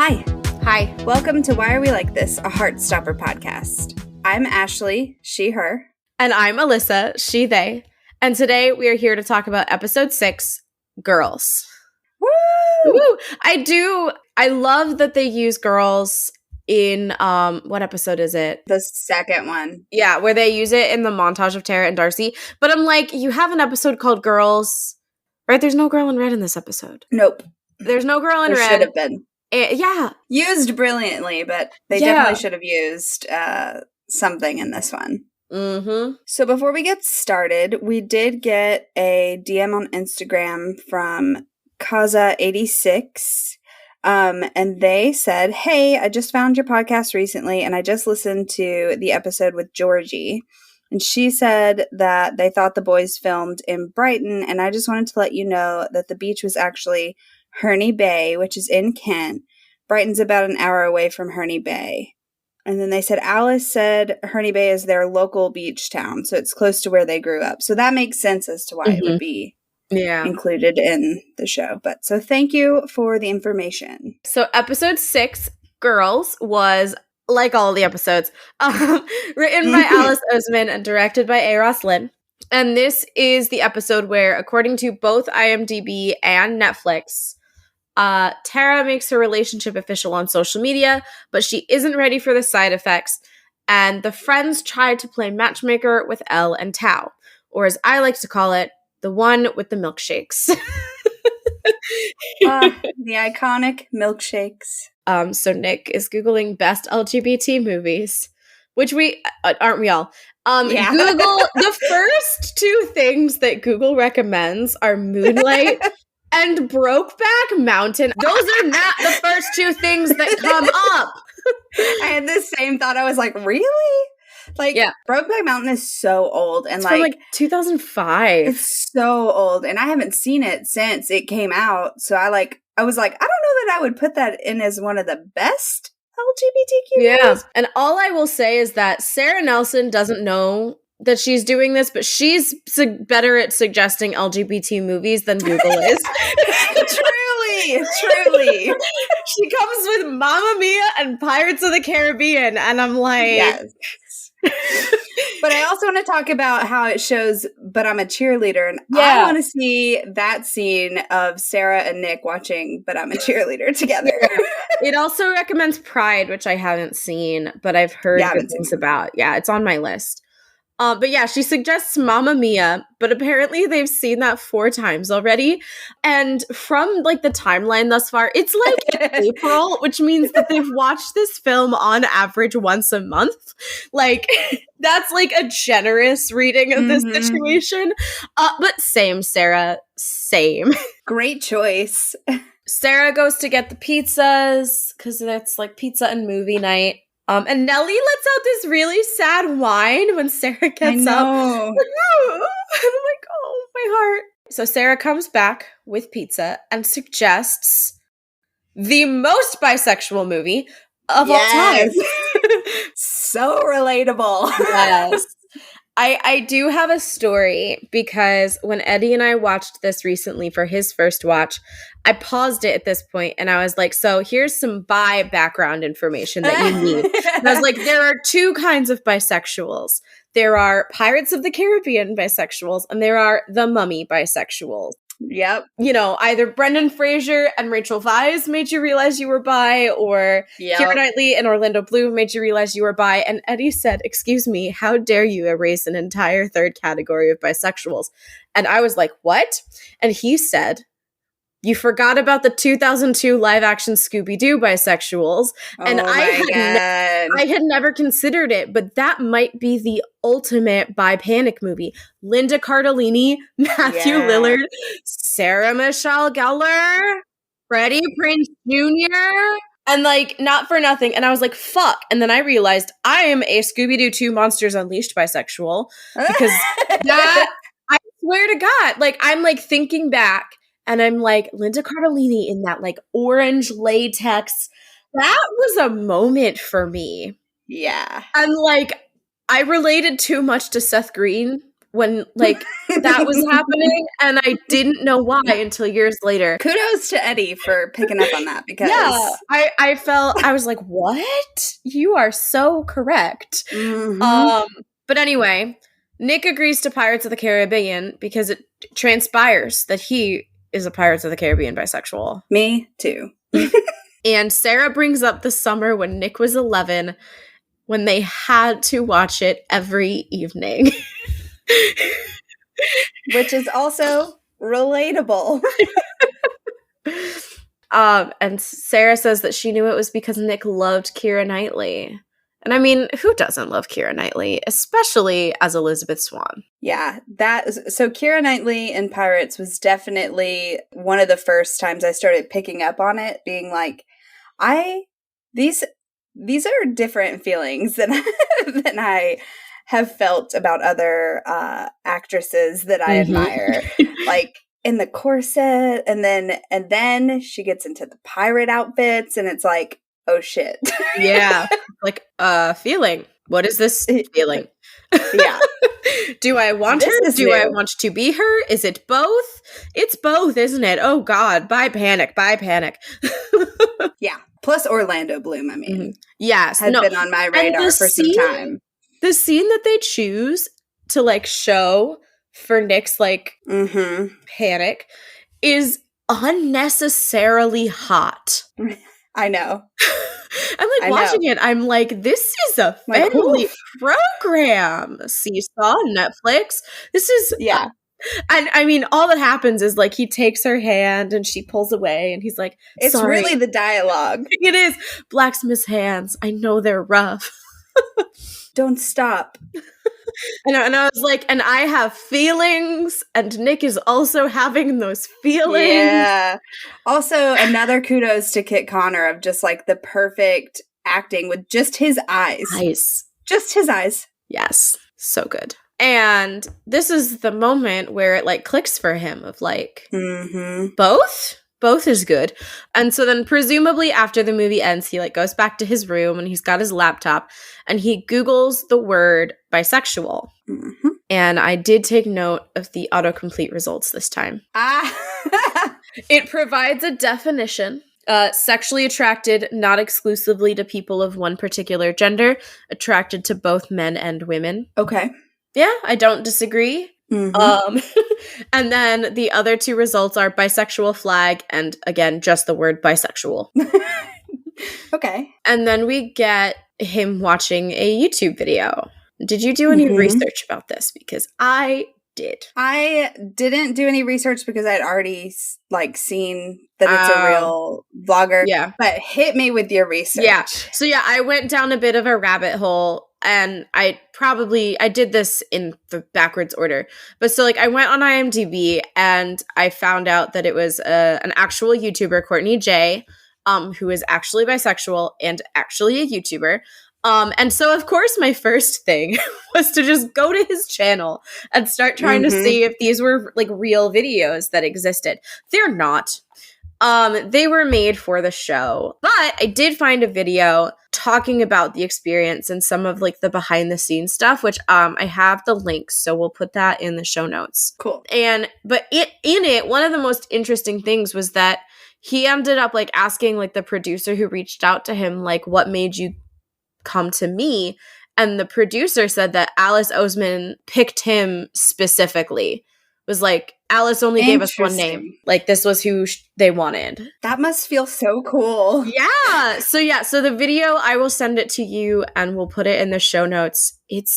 Hi. Hi. Welcome to Why Are We Like This, a Heartstopper podcast. I'm Ashley, she, her. And I'm Alyssa, she, they. And today we are here to talk about episode 6, Girls. Woo! Woo! I love that they use girls in, what episode is it? The second one. Yeah, where they use it in the montage of Tara and Darcy. But I'm like, you have an episode called Girls, right? There's no girl in red in this episode. Nope. There's no girl in red. There should have been. Yeah. Used brilliantly, but they definitely should have used something in this one. Mm-hmm. So before we get started, we did get a DM on Instagram from Kaza86. And they said, hey, I just found your podcast recently, and I just listened to the episode with Georgie. And she said that they thought the boys filmed in Brighton, and I just wanted to let you know that the beach was actually Herne Bay, which is in Kent. Brighton's about an hour away from Herne Bay. And then they said Alice said Herne Bay is their local beach town, so it's close to where they grew up. So that makes sense as to why it would be included in the show. But so thank you for the information. So episode 6, Girls, was, like all the episodes, written by Alice Oseman and directed by A. Ross Lynn. And this is the episode where, according to both IMDb and Netflix, Tara makes her relationship official on social media, but she isn't ready for the side effects. And the friends try to play matchmaker with Elle and Tao, or as I like to call it, the one with the milkshakes. The iconic milkshakes. So Nick is Googling best LGBT movies, which aren't we all? Google, the first 2 things that Google recommends are Moonlight and Brokeback Mountain. Those are not the first 2 things that come up. I had the same thought. I was like, really? Like, Brokeback Mountain is so old. And it's from 2005. It's so old. And I haven't seen it since it came out. So I was like, I don't know that I would put that in as one of the best LGBTQ movies. And all I will say is that Sarah Nelson doesn't know that she's doing this, but she's better at suggesting LGBT movies than Google is. Truly. She comes with Mamma Mia and Pirates of the Caribbean, and I'm like... Yes. But I also want to talk about how it shows But I'm a Cheerleader, and I want to see that scene of Sarah and Nick watching But I'm a Cheerleader together. It also recommends Pride, which I haven't seen, but I've heard good things about. Yeah, it's on my list. But yeah, she suggests Mamma Mia, but apparently they've seen that 4 times already. And from the timeline thus far, it's April, which means that they've watched this film on average once a month. That's a generous reading of this situation. But same, Sarah, same. Great choice. Sarah goes to get the pizzas because that's pizza and movie night. And Nellie lets out this really sad whine when Sarah gets up. I'm like, oh, my heart. So Sarah comes back with pizza and suggests the most bisexual movie of all time. So relatable. Yes. I do have a story because when Eddie and I watched this recently for his first watch, I paused it at this point and I was like, so here's some bi background information that you need. And I was like, there are 2 kinds of bisexuals. There are Pirates of the Caribbean bisexuals and there are the Mummy bisexuals. Yep. Either Brendan Fraser and Rachel Weisz made you realize you were bi, or Keira Knightley and Orlando Bloom made you realize you were bi. And Eddie said, excuse me, how dare you erase an entire 3rd category of bisexuals? And I was like, what? And he said, you forgot about the 2002 live-action Scooby-Doo bisexuals. And I had never considered it, but that might be the ultimate bi-panic movie. Linda Cardellini, Matthew Lillard, Sarah Michelle Gellar, Freddie Prinze Jr., and not for nothing. And I was like, fuck. And then I realized I am a Scooby-Doo 2 Monsters Unleashed bisexual because that, I swear to God, I'm thinking back. And I'm like, Linda Cardellini in that orange latex. That was a moment for me. Yeah. And I related too much to Seth Green when that was happening, and I didn't know why until years later. Kudos to Eddie for picking up on that, because I was like, what? You are so correct. But anyway, Nick agrees to Pirates of the Caribbean because it transpires that he is a Pirates of the Caribbean bisexual. Me too. And Sarah brings up the summer when Nick was 11, when they had to watch it every evening. Which is also relatable. And Sarah says that she knew it was because Nick loved Keira Knightley. And I mean, who doesn't love Keira Knightley, especially as Elizabeth Swann? Yeah, so Keira Knightley in Pirates was definitely one of the first times I started picking up on it, being like, these are different feelings than than I have felt about other actresses that I admire. Like in the corset, and then she gets into the pirate outfits, and it's like, oh shit. Yeah. Like, feeling. What is this feeling? Yeah. Do I want her? Do I want to be her? Is it both? It's both, isn't it? Oh God. Bye panic. Yeah. Plus Orlando Bloom, I mean. Yes. Has been on my radar for some time. The scene that they choose to like show for Nick's like panic is unnecessarily hot. I know. I'm like watching it. I'm like, this is a family program. Seesaw, Netflix. This is and I mean, all that happens is like he takes her hand and she pulls away, and he's like, it's really the dialogue. It is. Blacksmith's hands. I know they're rough. Don't stop. And I was like, and I have feelings, and Nick is also having those feelings. Yeah. Also, another kudos to Kit Connor of just like the perfect acting with just his eyes. Just his eyes. Yes. So good. And this is the moment where it like clicks for him of like, both is good. And so then presumably after the movie ends, he like goes back to his room and he's got his laptop and he Googles the word bisexual. And I did take note of the autocomplete results this time. It provides a definition. Sexually attracted, not exclusively to people of one particular gender, attracted to both men and women. Okay. Yeah, I don't disagree. And then the other two results are bisexual flag and, again, just the word bisexual. Okay. And then we get him watching a YouTube video. Did you do any research about this? Because I did. I didn't do any research because I'd already like seen that it's a real vlogger. Yeah. But hit me with your research. Yeah. So yeah, I went down a bit of a rabbit hole, and I did this in the backwards order. But so like I went on IMDb and I found out that it was an actual YouTuber, Courtney J, who is actually bisexual and actually a YouTuber. And so, of course, my first thing was to just go to his channel and start trying to see if these were like real videos that existed. They're not. They were made for the show, but I did find a video talking about the experience and some of like the behind the scenes stuff, which I have the links, so we'll put that in the show notes. Cool. But in it, one of the most interesting things was that he ended up like asking like the producer who reached out to him, like, what made you come to me? And the producer said that Alice Oseman picked him specifically. Was like, Alice only gave us one name. Like, this was who they wanted. That must feel so cool. Yeah. So the video, I will send it to you and we'll put it in the show notes. It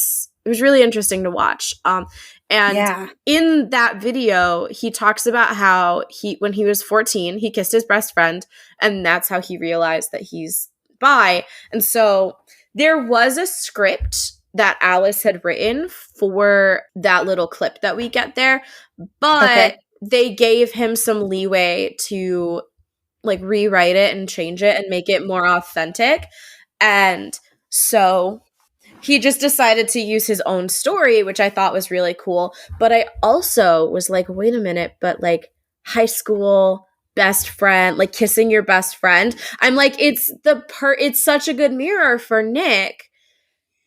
was really interesting to watch. In that video, he talks about how when he was 14, he kissed his best friend, and that's how he realized that he's bi. And so there was a script that Alice had written for that little clip that we get there, but they gave him some leeway to like rewrite it and change it and make it more authentic. And so he just decided to use his own story, which I thought was really cool. But I also was like, wait a minute, but like high school best friend, like kissing your best friend. I'm like, it's such a good mirror for Nick.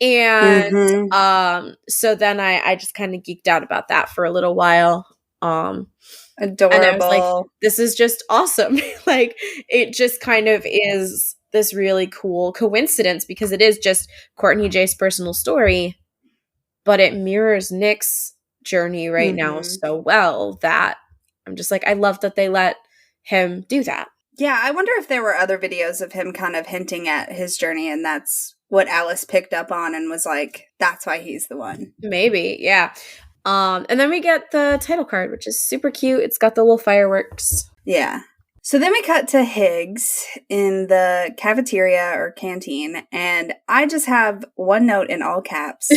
And so then I just kind of geeked out about that for a little while. Adorable. And I was like, this is just awesome. Like, it just kind of is this really cool coincidence because it is just Courtney J's personal story, but it mirrors Nick's journey right now so well that I'm just like, I love that they let him do that. Yeah, I wonder if there were other videos of him kind of hinting at his journey and that's what Alice picked up on and was like, that's why he's the one. Maybe, yeah. And then we get the title card, which is super cute. It's got the little fireworks. Yeah. So then we cut to Higgs in the cafeteria or canteen, and I just have one note in all caps.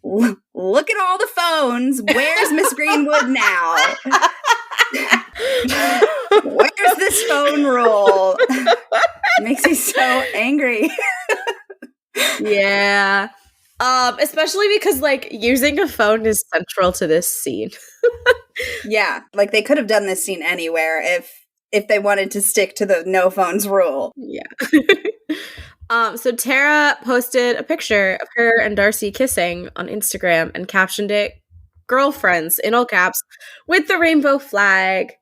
Look at all the phones. Where's Miss Greenwood now? Where's this phone rule? Makes me so angry. Yeah. Especially because, like, using a phone is central to this scene. Yeah, like, they could have done this scene anywhere if they wanted to stick to the no phones rule. Yeah. So Tara posted a picture of her and Darcy kissing on Instagram and captioned it, "Girlfriends," in all caps, with the rainbow flag.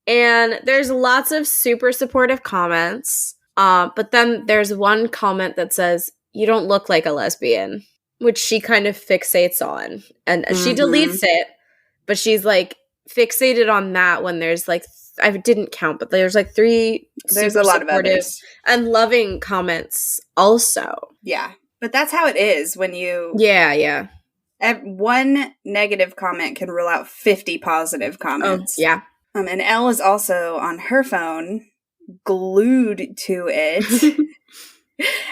And there's lots of super supportive comments. But then there's one comment that says, "You don't look like a lesbian," which she kind of fixates on. And she deletes it, but she's like fixated on that when there's like, I didn't count, but there's like 3 there's a lot of others and loving comments also. Yeah. But that's how it is when you... Yeah. One negative comment can rule out 50 positive comments. Oh, yeah. And Elle is also on her phone, glued to it.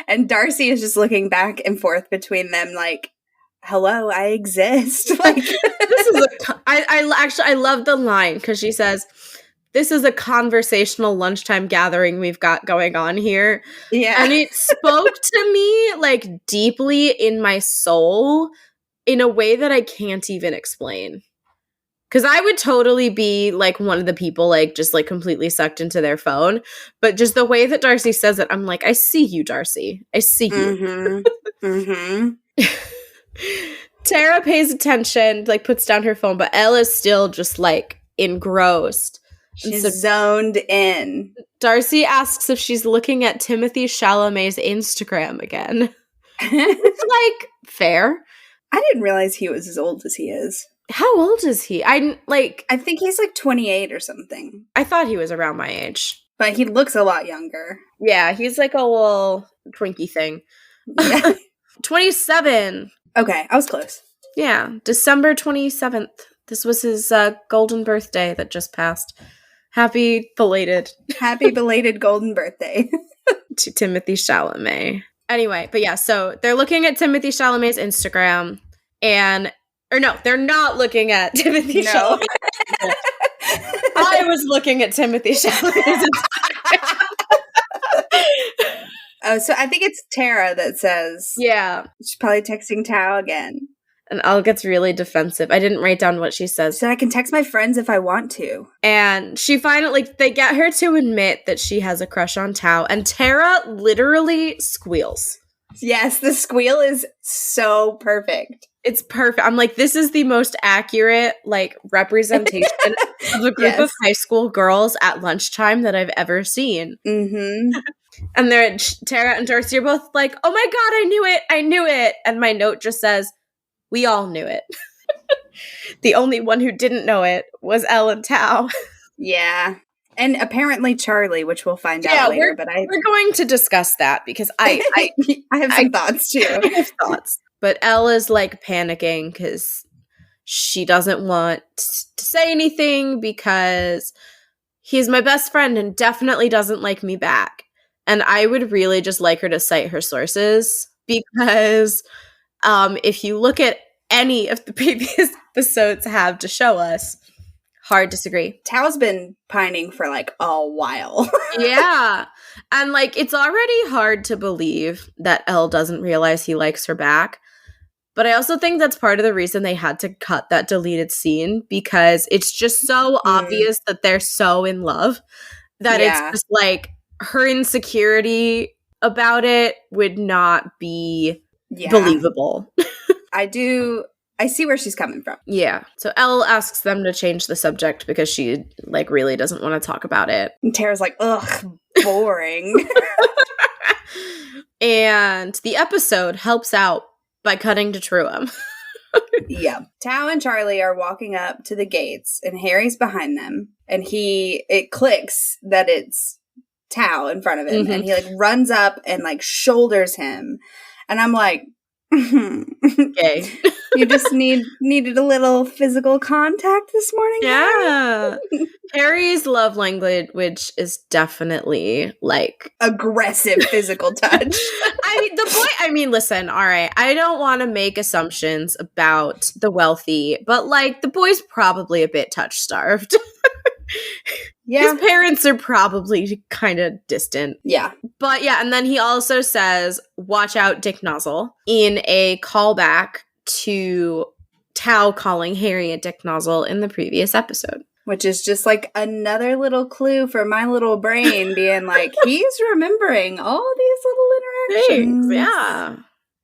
And Darcy is just looking back and forth between them like, hello, I exist. Like, this is I love the line because she says, "This is a conversational lunchtime gathering we've got going on here." Yeah. And it spoke to me like deeply in my soul in a way that I can't even explain. Because I would totally be like one of the people like just like completely sucked into their phone. But just the way that Darcy says it, I'm like, I see you, Darcy. I see you. Tara pays attention, like puts down her phone, but Elle is still just like engrossed. She's zoned in. Darcy asks if she's looking at Timothée Chalamet's Instagram again. It's like, fair. I didn't realize he was as old as he is. How old is he? I think he's like 28 or something. I thought he was around my age. But he looks a lot younger. Yeah, he's like a little Twinkie thing. Yeah. 27. Okay, I was close. Yeah, December 27th. This was his golden birthday that just passed. Happy belated golden birthday. To Timothée Chalamet. Anyway, but yeah, so they're looking at Timothée Chalamet's Instagram no, they're not looking at Timothée Chalamet. I was looking at Timothée Chalamet's Instagram. Oh, so I think it's Tara that says... Yeah. She's probably texting Tao again. And Elle gets really defensive. I didn't write down what she says. She said, I can text my friends if I want to. And she finally, they get her to admit that she has a crush on Tao. And Tara literally squeals. Yes, the squeal is so perfect. It's perfect. I'm like, this is the most accurate, like, representation of a group of high school girls at lunchtime that I've ever seen. Mm-hmm. And Tara and Darcy are both like, oh my god, I knew it. And my note just says, we all knew it. The only one who didn't know it was Elle and Tao. Yeah. And apparently Charlie, which we'll find out later. We're going to discuss that because I have some thoughts too. I have thoughts. But Elle is like panicking because she doesn't want to say anything because he's my best friend and definitely doesn't like me back. And I would really just like her to cite her sources because if you look at any of the previous episodes have to show us, hard disagree. Tao's been pining for like a while. Yeah. And like, it's already hard to believe that Elle doesn't realize he likes her back. But I also think that's part of the reason they had to cut that deleted scene because it's just so obvious that they're so in love that it's just like her insecurity about it would not be believable. I see where she's coming from. Yeah. So Elle asks them to change the subject because she, like, really doesn't want to talk about it. And Tara's like, ugh, boring. And the episode helps out by cutting to Truum. Yeah. Tao and Charlie are walking up to the gates, and Harry's behind them. And it clicks that it's Tao in front of him. Mm-hmm. And he, like, runs up and, like, shoulders him. And I'm like, okay. You just needed a little physical contact this morning. Yeah. Harry's love language is definitely like aggressive physical touch. Listen, all right. I don't want to make assumptions about the wealthy, but like the boy's probably a bit touch starved. Yeah. His parents are probably kind of distant. Yeah. But yeah, and then he also says, watch out, Dick Nozzle, in a callback to Tao calling Harry a Dick Nozzle in the previous episode. Which is just like another little clue for my little brain being like, he's remembering all these little interactions. Thanks. Yeah.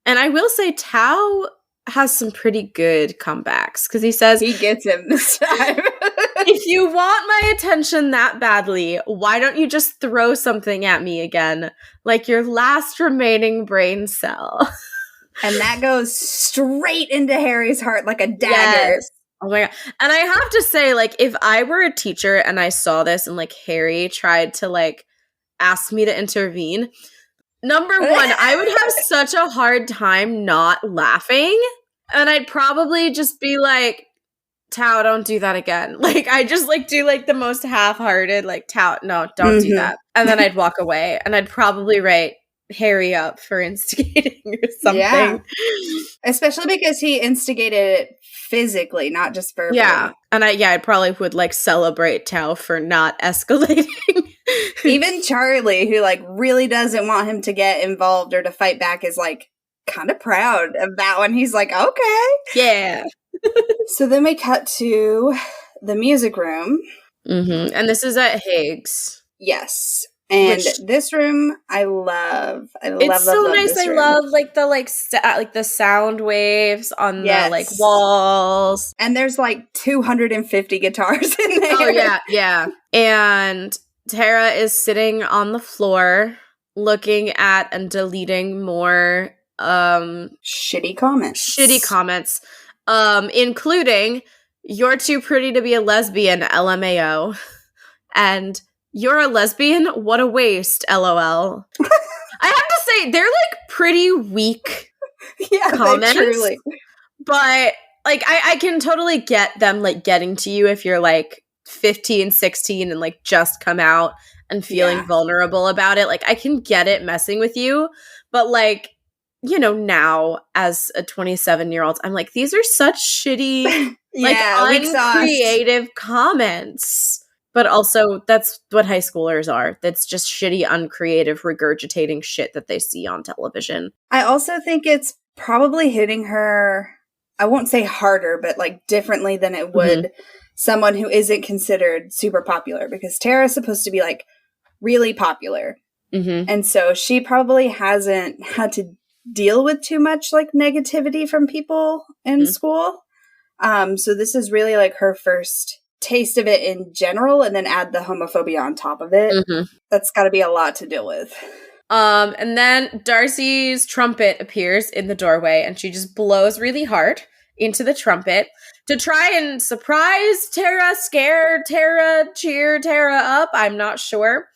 And I will say Tao has some pretty good comebacks because he says he gets him this time. If you want my attention that badly, why don't you just throw something at me again? Like your last remaining brain cell. And that goes straight into Harry's heart like a dagger. Yes. Oh my God. And I have to say, like, if I were a teacher and I saw this and like Harry tried to like ask me to intervene, number one, I would have such a hard time not laughing. And I'd probably just be like, Tao, don't do that again. Like, I just like do like the most half-hearted, like, Tao, no, don't do that. And then I'd walk away and I'd probably write Harry up for instigating or something. Yeah. Especially because he instigated it physically, not just verbally. Yeah. And I probably would like celebrate Tao for not escalating. Even Charlie, who like really doesn't want him to get involved or to fight back, is like kind of proud of that one. He's like, okay. Yeah. So then we cut to the music room. Mm-hmm. And this is at Higgs. Yes. And this room, I love. It's so nice. I love like the sound waves on the like walls. And there's like 250 guitars in there. Oh yeah, yeah. And Tara is sitting on the floor looking at and deleting more shitty comments. Including "You're too pretty to be a lesbian," LMAO, and "You're a lesbian? What a waste, LOL." I have to say, they're like pretty weak comments. Truly. But like I can totally get them like getting to you if you're like 15, 16 and like just come out and feeling vulnerable about it. Like I can get it messing with you, but like, you know, now as a 27-year-old, I'm like, these are such shitty, like uncreative comments. But also, that's what high schoolers are. That's just shitty, uncreative, regurgitating shit that they see on television. I also think it's probably hitting her, I won't say harder, but like differently than it would someone who isn't considered super popular. Because Tara's supposed to be like really popular. Mm-hmm. And so she probably hasn't had to deal with too much like negativity from people in school. So this is really like her first taste of it in general, and then add the homophobia on top of it. That's got to be a lot to deal with. And then Darcy's trumpet appears in the doorway, and she just blows really hard into the trumpet to try and surprise Tara, scare Tara, cheer Tara up. I'm not sure.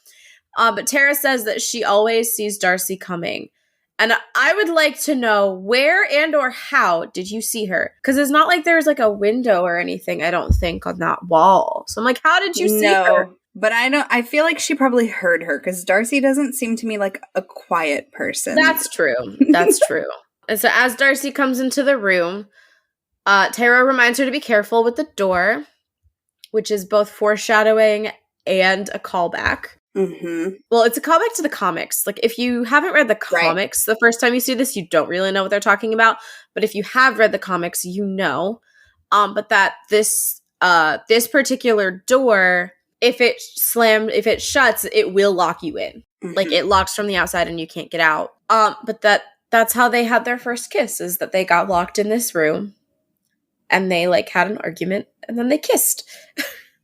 But Tara says that she always sees Darcy coming. And I would like to know where and or how did you see her? Because it's not like there's like a window or anything, I don't think, on that wall. So I'm like, how did you see her? But I feel like she probably heard her because Darcy doesn't seem to me like a quiet person. That's true. That's true. And so as Darcy comes into the room, Tara reminds her to be careful with the door, which is both foreshadowing and a callback. Mm-hmm. Well, it's a callback to the comics. Like, if you haven't read the comics, the first time you see this, you don't really know what they're talking about. But if you have read the comics, you know. But that this particular door, if it shuts, it will lock you in. Mm-hmm. Like, it locks from the outside and you can't get out. But that that's how they had their first kiss, is that they got locked in this room and they like had an argument and then they kissed.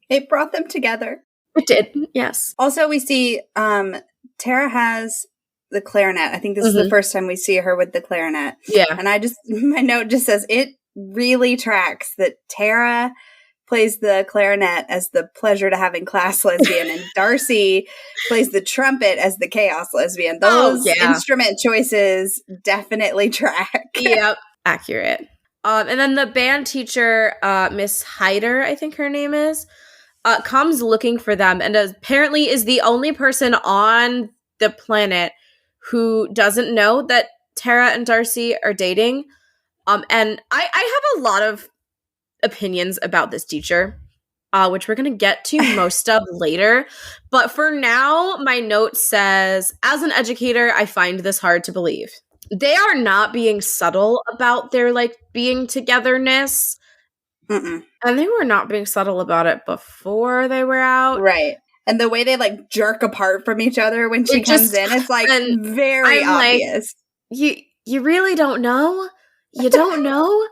It brought them together. It did, yes. Also, we see Tara has the clarinet. I think this is the first time we see her with the clarinet. Yeah. And my note just says, it really tracks that Tara plays the clarinet as the pleasure to having class lesbian, and Darcy plays the trumpet as the chaos lesbian. Those instrument choices definitely track. Yep, accurate. And then the band teacher, Miss Hyder, I think her name is, comes looking for them, and apparently is the only person on the planet who doesn't know that Tara and Darcy are dating. And I have a lot of opinions about this teacher, which we're going to get to most of later. But for now, my note says, as an educator, I find this hard to believe. They are not being subtle about their, like, being togetherness. Mm-mm. And they were not being subtle about it before they were out. Right. And the way they, like, jerk apart from each other when she comes in, it's, like, very obvious. Like, you really don't know? You don't know?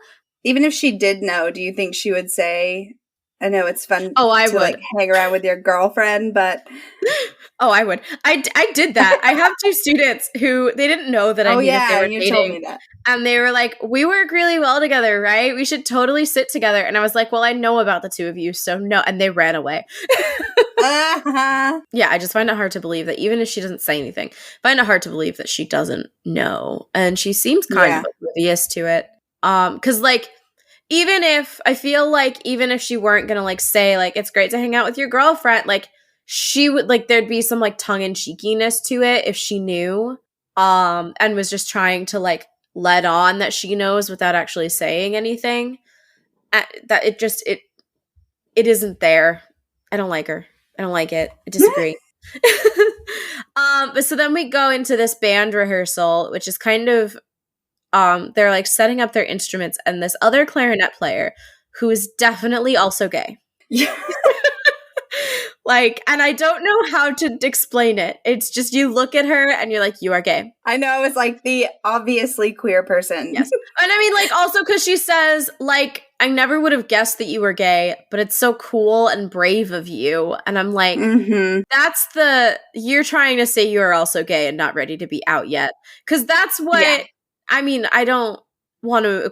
Even if she did know, do you think she would say, I know it's fun to like hang around with your girlfriend, but... Oh, I would. I did that. I have 2 students who, they didn't know that I knew that they were dating. Told me that. And they were like, we work really well together, right? We should totally sit together. And I was like, well, I know about the 2 of you, so no. And they ran away. Yeah, I just find it hard to believe that even if she doesn't say anything, I find it hard to believe that she doesn't know. And she seems kind of oblivious to it. Because, like, even if she weren't gonna, like, say, like, it's great to hang out with your girlfriend, like, she would, like, there'd be some, like, tongue-in-cheekiness to it if she knew, and was just trying to, like, let on that she knows without actually saying anything. That it isn't there. I don't like her. I don't like it. I disagree. But so then we go into this band rehearsal, which is kind of, they're, like, setting up their instruments, and this other clarinet player, who is definitely also gay. Yeah. Like, and I don't know how to explain it. It's just, you look at her and you're like, you are gay. I know, it's like the obviously queer person. Yes. And I mean, like, also because she says, like, I never would have guessed that you were gay, but it's so cool and brave of you. And I'm like, you're trying to say you're also gay and not ready to be out yet. Because that's what, I mean, I don't want to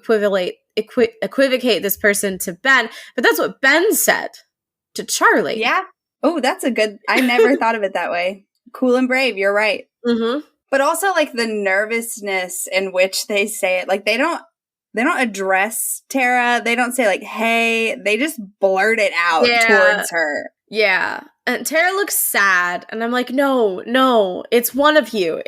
equivocate this person to Ben, but that's what Ben said to Charlie. Yeah. Oh, that's a good, I never thought of it that way. Cool and brave, you're right. Mm-hmm. But also, like, the nervousness in which they say it, like, they don't address Tara. They don't say, like, hey, they just blurt it out towards her. Yeah. And Tara looks sad, and I'm like, no, it's one of you.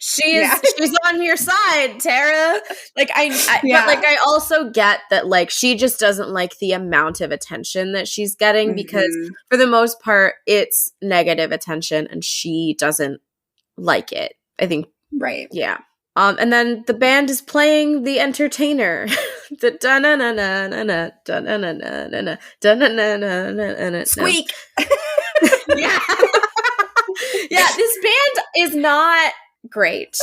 She's on your side, Tara. Like, but, like, I also get that, like, she just doesn't like the amount of attention that she's getting, because for the most part, it's negative attention, and she doesn't like it, I think. Right. Yeah. And then the band is playing The Entertainer. The da-na-na-na-na-na, da-na-na-na-na-na, da-na-na-na-na-na. Squeak! Yeah. Yeah, this band is not great.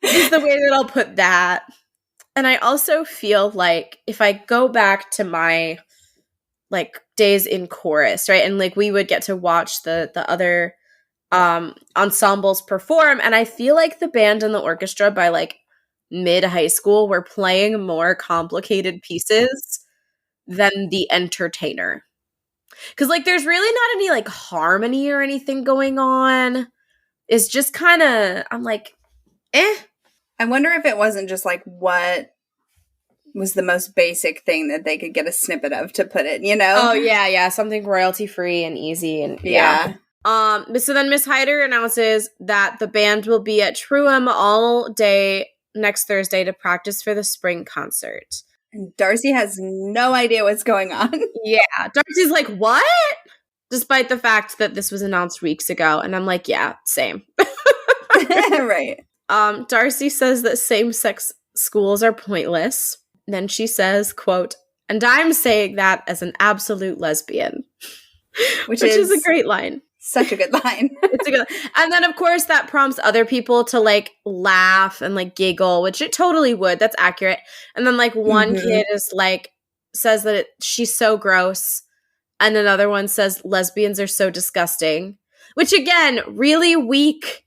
Is the way that I'll put that. And I also feel like if I go back to my, like, days in chorus, right? And, like, we would get to watch the other ensembles perform, and I feel like the band and the orchestra by, like, mid-high school were playing more complicated pieces than The Entertainer. Because, like, there's really not any, like, harmony or anything going on. It's just kind of, I'm like, eh. I wonder if it wasn't just, like, what was the most basic thing that they could get a snippet of to put it, you know? Oh, yeah, something royalty-free and easy, and yeah. So then Miss Hyder announces that the band will be at Truham all day next Thursday to practice for the spring concert. And Darcy has no idea what's going on. Yeah. Darcy's like, what? Despite the fact that this was announced weeks ago. And I'm like, yeah, same. Right. Darcy says that same-sex schools are pointless. Then she says, quote, and I'm saying that as an absolute lesbian. Which is a great line. Such a good line. It's a good, and then of course that prompts other people to like laugh and like giggle, which it totally would. That's accurate. And then like one kid is like says that she's so gross, and another one says lesbians are so disgusting, which again, really weak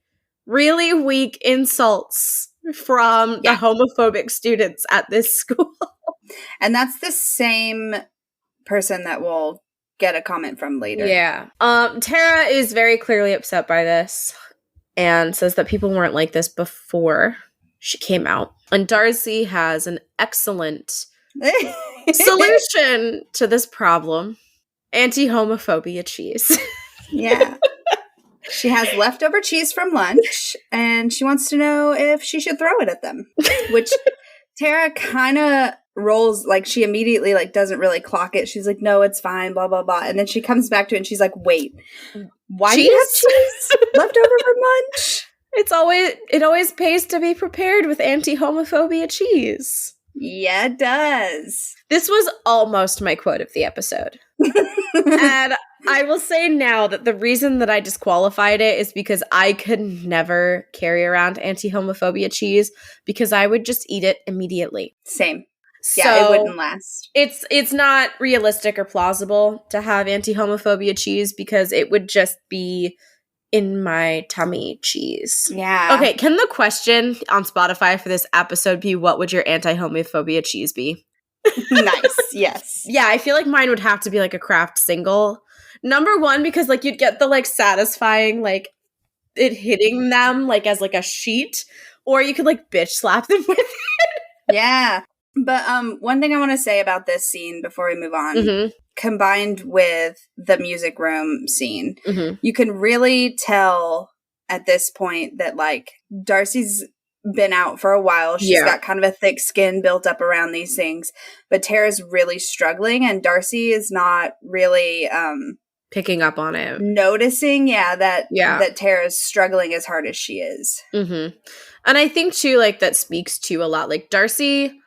insults from the homophobic students at this school. And that's the same person that will get a comment from later. Yeah. Tara is very clearly upset by this and says that people weren't like this before she came out. And Darcy has an excellent solution to this problem. Anti-homophobia cheese. Yeah. She has leftover cheese from lunch, and she wants to know if she should throw it at them, which Tara kind of rolls, like she immediately like doesn't really clock it. She's like, no, it's fine, blah, blah, blah. And then she comes back to it and she's like, wait, why do you have cheese left over from lunch? It always pays to be prepared with anti-homophobia cheese. Yeah, it does. This was almost my quote of the episode. And I will say now that the reason that I disqualified it is because I could never carry around anti-homophobia cheese because I would just eat it immediately. Same. Yeah, it wouldn't last. It's not realistic or plausible to have anti-homophobia cheese because it would just be in my tummy cheese. Yeah. Okay, can the question on Spotify for this episode be what would your anti-homophobia cheese be? Nice. Yes. Yeah, I feel like mine would have to be like a Kraft single. Number one, because like you'd get the like satisfying like it hitting them like as like a sheet, or you could like bitch slap them with it. Yeah. But one thing I want to say about this scene before we move on, combined with the music room scene, you can really tell at this point that like Darcy's been out for a while. She's got kind of a thick skin built up around these things, but Tara's really struggling, and Darcy is not really picking up on it, noticing that Tara's struggling as hard as she is. And I think too, like that speaks to a lot. Like Darcy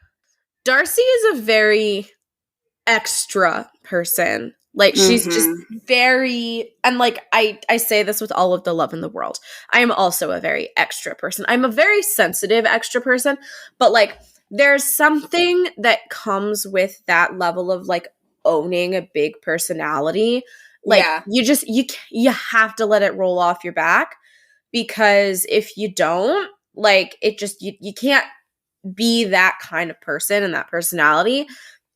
is a very extra person. Like she's just very, and like I say this with all of the love in the world. I am also a very extra person. I'm a very sensitive extra person, but like there's something that comes with that level of like owning a big personality. Like you have to let it roll off your back, because if you don't, like it just you can't be that kind of person and that personality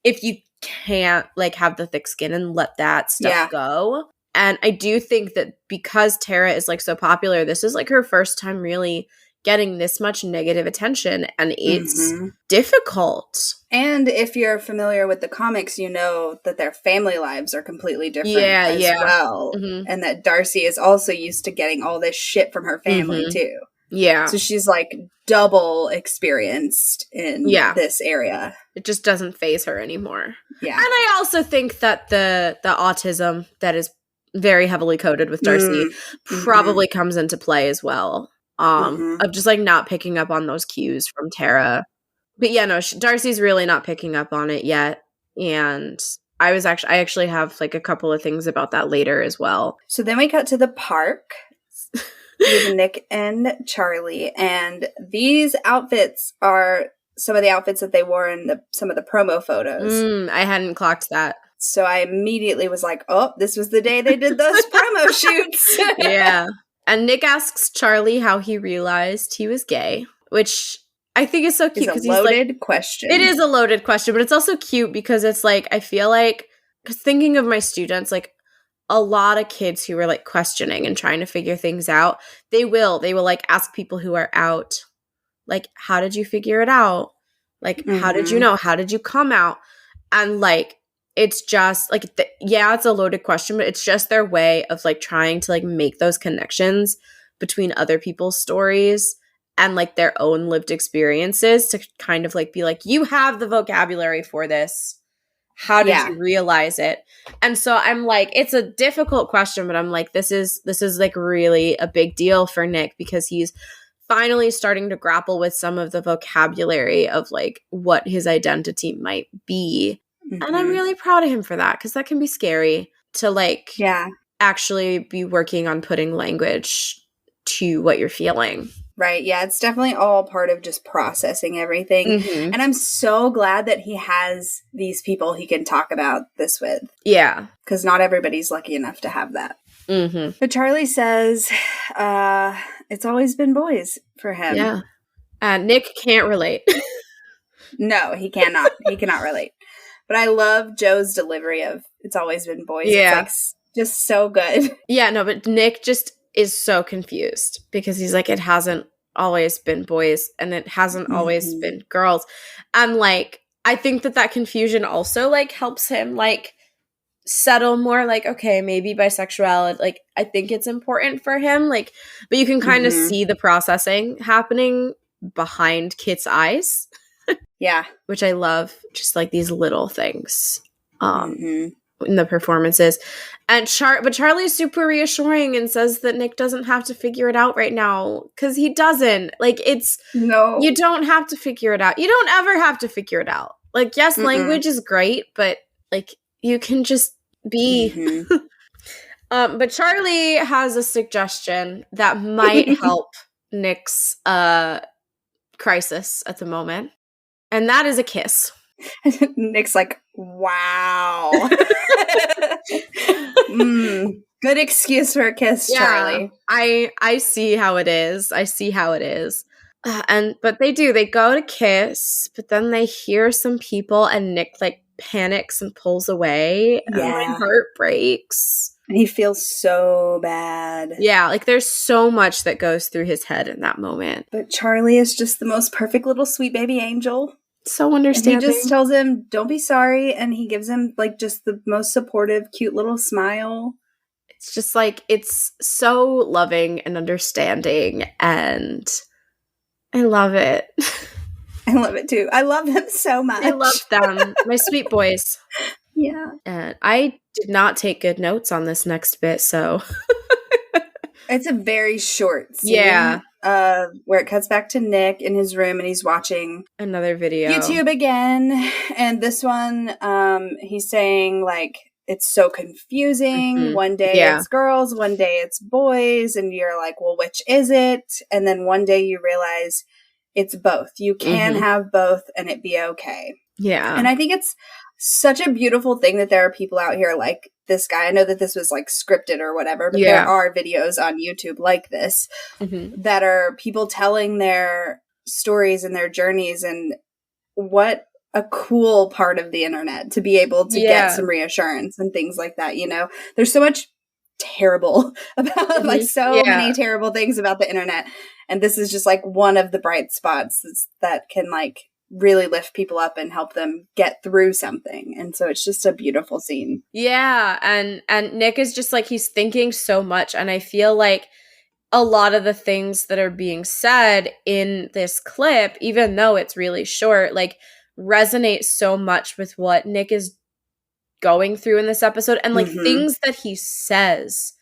if you can't like have the thick skin and let that stuff go. And I do think that because Tara is like so popular, this is like her first time really getting this much negative attention, and it's difficult. And if you're familiar with the comics, you know that their family lives are completely different as well. And that Darcy is also used to getting all this shit from her family too. Yeah. So she's like double experienced in this area. It just doesn't faze her anymore. Yeah. And I also think that the autism that is very heavily coded with Darcy probably comes into play as well. Of just like not picking up on those cues from Tara. But yeah, no, Darcy's really not picking up on it yet. And I actually have like a couple of things about that later as well. So then we cut to the park with Nick and Charlie, and these outfits are some of the outfits that they wore in some of the promo photos. I hadn't clocked that. So I immediately was like, oh, this was the day they did those promo shoots. Yeah. And Nick asks Charlie how he realized he was gay, which I think is so cute. It's a loaded question. It is a loaded question, but it's also cute because it's like, I feel like, because thinking of my students, like a lot of kids who are like questioning and trying to figure things out, they will like ask people who are out, like, how did you figure it out? Like, how did you know? How did you come out? And like, it's just like, it's a loaded question, but it's just their way of like trying to like make those connections between other people's stories and like their own lived experiences to kind of like be like, you have the vocabulary for this. How did you realize it? And so I'm like, it's a difficult question, but I'm like, this is like really a big deal for Nick, because he's finally starting to grapple with some of the vocabulary of like what his identity might be. And I'm really proud of him for that, because that can be scary to like. Yeah. actually be working on putting language to what you're feeling. Right. Yeah, it's definitely all part of just processing everything. And I'm so glad that he has these people he can talk about this with. Yeah. Because not everybody's lucky enough to have that. But Charlie says it's always been boys for him. Yeah. Nick can't relate. No, he cannot. He cannot relate. But I love Joe's delivery of it's always been boys. Yeah. It's like just so good. Yeah, no, but Nick just is so confused because he's like, it hasn't always been boys and it hasn't always been girls. And like, I think that confusion also like helps him like settle more like, okay, maybe bisexuality, like I think it's important for him. Like, but you can kind of see the processing happening behind Kit's eyes. Yeah. Which I love, just like these little things in the performances. And but Charlie's super reassuring and says that Nick doesn't have to figure it out right now because he doesn't. Like, you don't have to figure it out. You don't ever have to figure it out. Like, yes, language is great, but like you can just be. But Charlie has a suggestion that might help Nick's crisis at the moment. And that is a kiss. Nick's like, wow. Good excuse for a kiss, Charlie. I see how it is. But they go to kiss, but then they hear some people and Nick like panics and pulls away. Yeah. And my heart breaks. And he feels so bad. Yeah, like there's so much that goes through his head in that moment. But Charlie is just the most perfect little sweet baby angel. So understanding. And he just tells him, don't be sorry. And he gives him like just the most supportive, cute little smile. It's just like, it's so loving and understanding. And I love it. I love it too. I love them so much. I love them. My sweet boys. Yeah. And I did not take good notes on this next bit, so. It's a very short scene. Yeah. Where it cuts back to Nick in his room and he's watching another video. YouTube again. And this one, he's saying like, it's so confusing. One day it's girls, one day it's boys. And you're like, well, which is it? And then one day you realize it's both. You can have both and it be okay. Yeah. And I think it's such a beautiful thing that there are people out here like this guy. I know that this was like scripted or whatever, but there are videos on YouTube like this that are people telling their stories and their journeys, and what a cool part of the internet to be able to get some reassurance and things like that. You know, there's so much terrible about like so many terrible things about the internet. And this is just like one of the bright spots that can like really lift people up and help them get through something. And so it's just a beautiful scene. Yeah. And Nick is just like, he's thinking so much. And I feel like a lot of the things that are being said in this clip, even though it's really short, like resonate so much with what Nick is going through in this episode. And like things that he says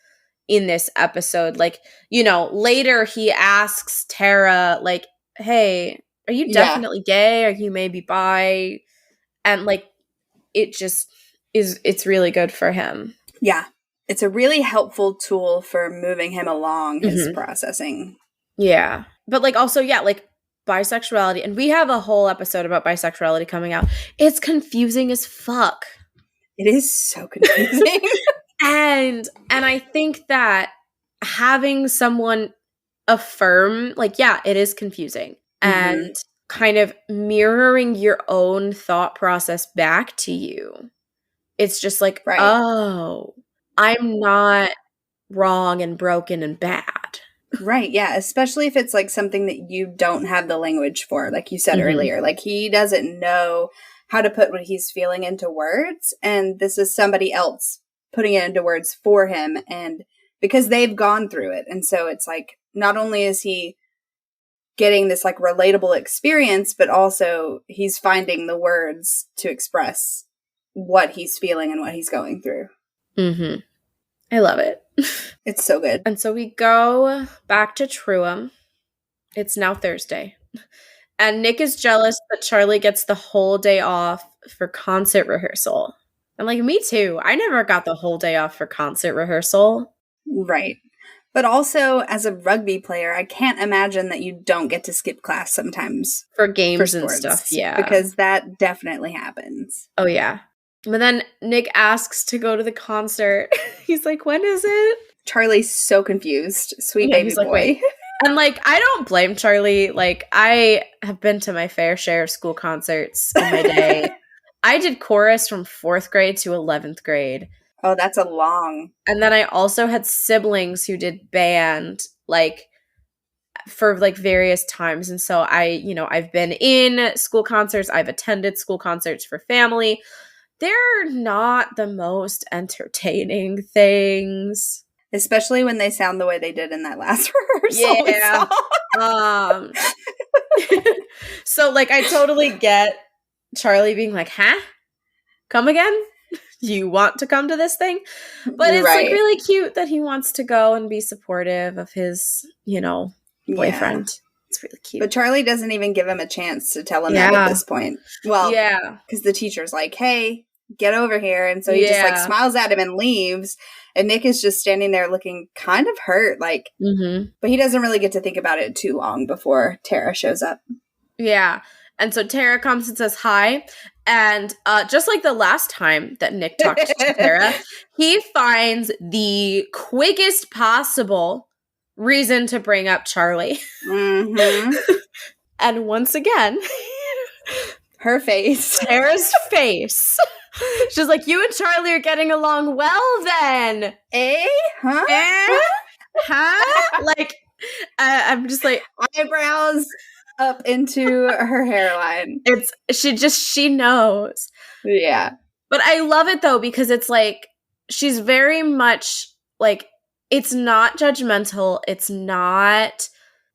in this episode, like, you know, later he asks Tara, like, hey, are you definitely gay? Are you maybe bi? And like, it just is, it's really good for him. Yeah. It's a really helpful tool for moving him along his processing. Yeah. But like also, like bisexuality. And we have a whole episode about bisexuality coming out. It's confusing as fuck. It is so confusing. And I think that having someone affirm, like, yeah, it is confusing. And kind of mirroring your own thought process back to you. It's just like, oh, I'm not wrong and broken and bad. Right, yeah. Especially if it's like something that you don't have the language for, like you said earlier. Like he doesn't know how to put what he's feeling into words. And this is somebody else putting it into words for him. And because they've gone through it. And so it's like, not only is he getting this like relatable experience, but also he's finding the words to express what he's feeling and what he's going through. I love it. It's so good. And so we go back to Truum. It's now Thursday. And Nick is jealous that Charlie gets the whole day off for concert rehearsal. And like, me too. I never got the whole day off for concert rehearsal. Right. But also, as a rugby player, I can't imagine that you don't get to skip class sometimes. For games and stuff, yeah. Because that definitely happens. Oh, yeah. But then Nick asks to go to the concert. He's like, when is it? Charlie's so confused. Sweet baby boy. Wait. And, like, I don't blame Charlie. Like, I have been to my fair share of school concerts in my day. I did chorus from 4th grade to 11th grade. Oh, that's a long. And then I also had siblings who did band, like, for, like, various times. And so I've been in school concerts. I've attended school concerts for family. They're not the most entertaining things. Especially when they sound the way they did in that last rehearsal. Yeah. So, like, I totally get Charlie being like, huh? Come again? You want to come to this thing? But it's like really cute that he wants to go and be supportive of his, boyfriend. Yeah. It's really cute. But Charlie doesn't even give him a chance to tell him that at this point. Well, because the teacher's like, hey, get over here. And so he just like smiles at him and leaves. And Nick is just standing there looking kind of hurt. Like, but he doesn't really get to think about it too long before Tara shows up. Yeah. And so Tara comes and says hi. And just like the last time that Nick talked to Tara, he finds the quickest possible reason to bring up Charlie. Mm-hmm. And once again, her face. Tara's face. She's like, you and Charlie are getting along well then. Eh? Huh? Eh? Huh? Like, I'm just like, eyebrows up into her hairline. She knows. Yeah. But I love it though, because it's like, she's very much like, it's not judgmental. It's not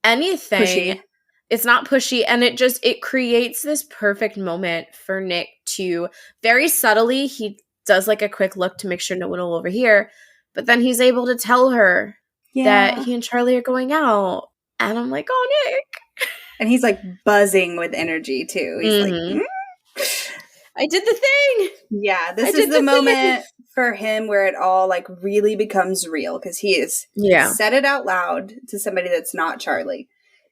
anything. Pushy. It's not pushy. And it creates this perfect moment for Nick to very subtly, he does like a quick look to make sure no one will overhear. But then he's able to tell her that he and Charlie are going out. And I'm like, oh, Nick. And he's like buzzing with energy too. He's like, I did the thing. Yeah, this is the moment for him where it all like really becomes real, because he is said it out loud to somebody that's not Charlie.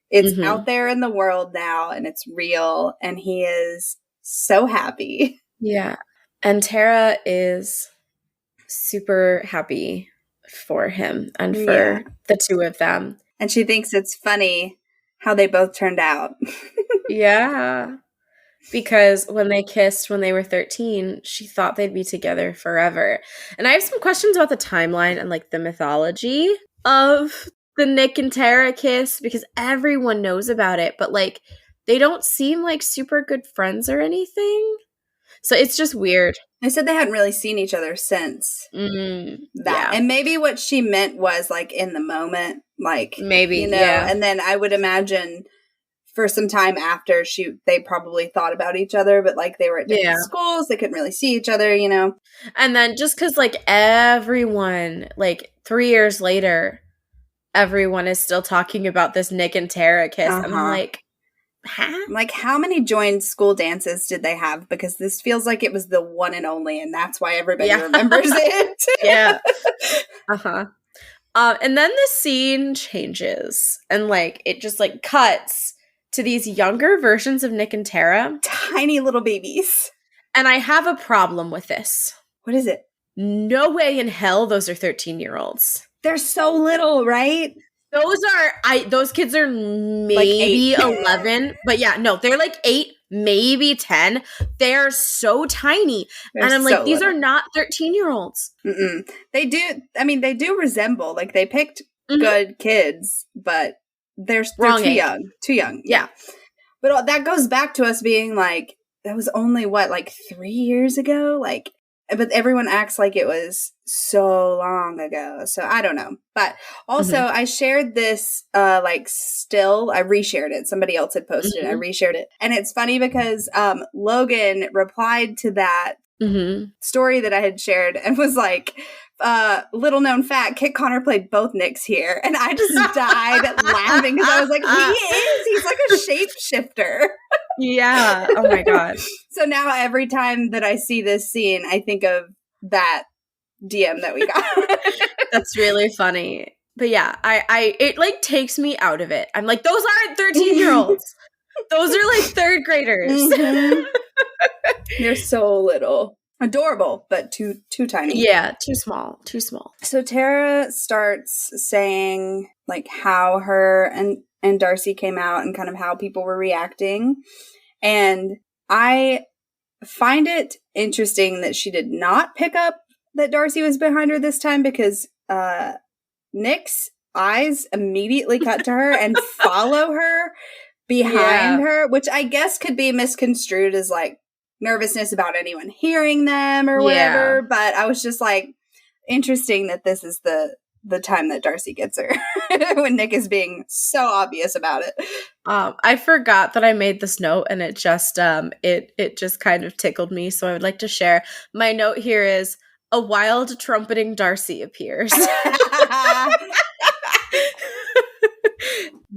It's out there in the world now, and it's real, and he is so happy. Yeah. And Tara is super happy for him and for the two of them. And she thinks it's funny how they both turned out. Yeah. Because when they kissed when they were 13, she thought they'd be together forever. And I have some questions about the timeline and like the mythology of the Nick and Tara kiss, because everyone knows about it, but like they don't seem like super good friends or anything. So it's just weird. They said they hadn't really seen each other since that. Yeah. And maybe what she meant was like in the moment, like maybe, and then I would imagine for some time after they probably thought about each other, but like they were at different schools, they couldn't really see each other, And then just because like everyone, like 3 years later, everyone is still talking about this Nick and Tara kiss. And I'm like, huh? Like, how many joined school dances did they have? Because this feels like it was the one and only, and that's why everybody remembers it. Yeah. And then the scene changes, and like it just like cuts to these younger versions of Nick and Tara. Tiny little babies. And I have a problem with this. What is it? No way in hell those are 13-year-olds. They're so little, right? Those kids are maybe like 11, but yeah, no, they're like 8, maybe 10. They're so tiny. They're and I'm like, these are not 13-year-olds. They do resemble, like they picked good kids, but they're too young. Yeah. But that goes back to us being like, that was only like 3 years ago? Like, but everyone acts like it was so long ago. So I don't know. But also I shared this I reshared it. Somebody else had posted it. I reshared it. And it's funny because Logan replied to that story that I had shared and was like, little known fact, Kit Connor played both Nicks here. And I just died laughing because I was like, he is. He's like a shapeshifter. Yeah. Oh my God. So now every time that I see this scene, I think of that DM that we got. That's really funny. But yeah, it like takes me out of it. I'm like, those aren't 13-year-olds. Those are like third graders. Mm-hmm. They're so little. Adorable, but too tiny. Yeah, too small. Too small. So Tara starts saying like how her and Darcy came out and kind of how people were reacting. And I find it interesting that she did not pick up that Darcy was behind her this time, because Nick's eyes immediately cut to her and follow her behind her, which I guess could be misconstrued as like nervousness about anyone hearing them or whatever. But I was just like, interesting that this is the time that Darcy gets her when Nick is being so obvious about it. I forgot that I made this note, and it just it just kind of tickled me, so I would like to share. My note here is, a wild trumpeting Darcy appears.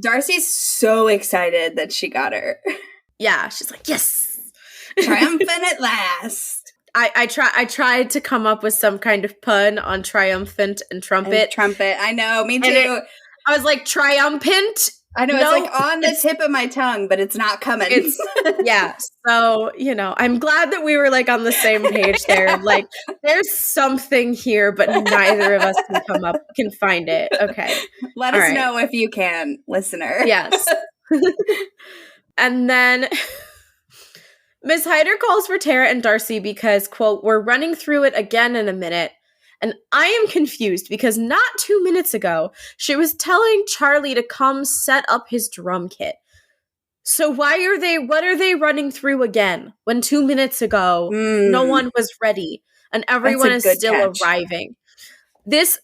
Darcy's so excited that she got her. Yeah, she's like, yes, triumphant at last. I tried to come up with some kind of pun on triumphant and trumpet. And trumpet, I know, me too. I was like, triumphant. I know, it's like on the tip of my tongue, but it's not coming. Yeah, so, I'm glad that we were like on the same page there. Yeah. Like, there's something here, but neither of us can find it. Okay. Let us know if you can, listener. Yes. And then Ms. Hyder calls for Tara and Darcy because, quote, we're running through it again in a minute. And I am confused because not 2 minutes ago, she was telling Charlie to come set up his drum kit. So what are they running through again when 2 minutes ago no one was ready and everyone is still arriving? This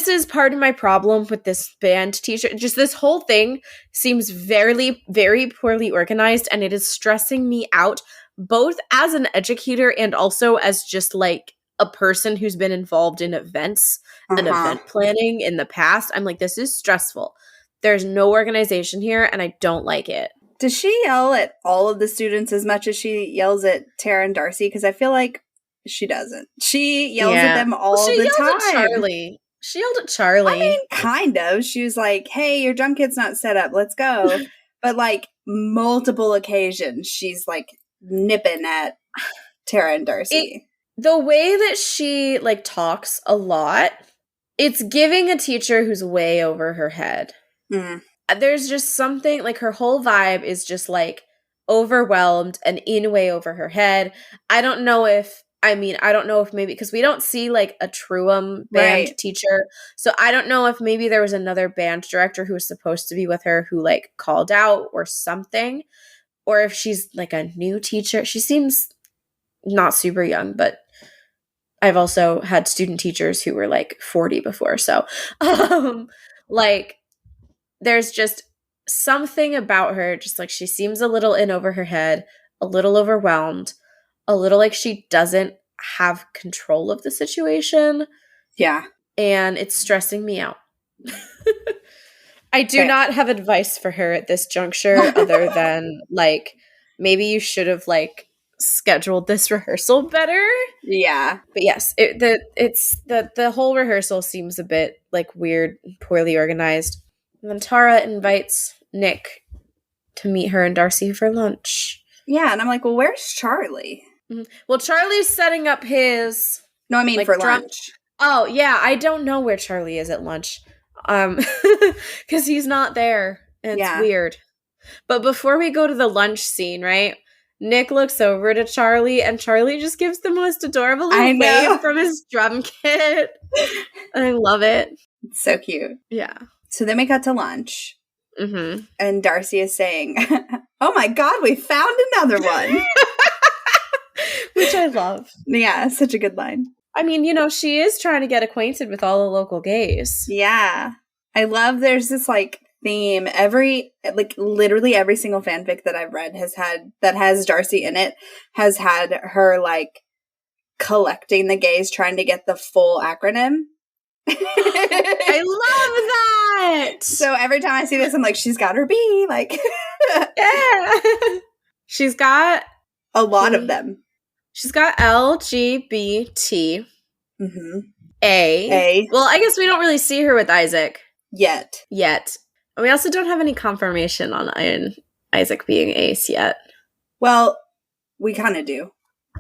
is part of my problem with this band teacher. Just this whole thing seems very, very poorly organized, and it is stressing me out, both as an educator and also as just like a person who's been involved in events and event planning in the past. I'm like, this is stressful. There's no organization here, and I don't like it. Does she yell at all of the students as much as she yells at Tara and Darcy? Because I feel like she doesn't. She yells at them all the time. She yelled at Charlie. I mean, kind of. She was like, hey, your drum kit's not set up. Let's go. But like multiple occasions, she's like nipping at Tara and Darcy. The way that she like talks a lot, it's giving a teacher who's way over her head. There's just something like her whole vibe is just like overwhelmed and in way over her head. I don't know if maybe because we don't see like a Truum band teacher. So I don't know if maybe there was another band director who was supposed to be with her who like called out or something, or if she's like a new teacher. She seems not super young, but I've also had student teachers who were like 40 before. So like there's just something about her, just like she seems a little in over her head, a little overwhelmed, a little like she doesn't have control of the situation. Yeah. And it's stressing me out. I do not have advice for her at this juncture other than like maybe you should have like scheduled this rehearsal better. Yeah. But yes, the whole rehearsal seems a bit like weird, poorly organized. And then Tara invites Nick to meet her and Darcy for lunch. Yeah, and I'm like, well, where's Charlie? Well, Charlie's setting up his... No, I mean like, for lunch. Oh, yeah, I don't know where Charlie is at lunch. Because he's not there. And it's weird. But before we go to the lunch scene, right? Nick looks over to Charlie, and Charlie just gives the most adorable little wave from his drum kit. I love it. It's so cute. Yeah. So then we got to lunch. And Darcy is saying, oh my God, we found another one. Which I love. Yeah, such a good line. I mean, she is trying to get acquainted with all the local gays. Yeah. I love there's this like theme. Literally every single fanfic that I've read that has Darcy in it has had her like collecting the gays, trying to get the full acronym. I love that. So every time I see this, I'm like, she's got her B. Like, yeah. She's got a lot of them. She's got LGBT. Mm-hmm. A. Well, I guess we don't really see her with Isaac. Yet. And we also don't have any confirmation on Isaac being ace yet. Well, we kind of do.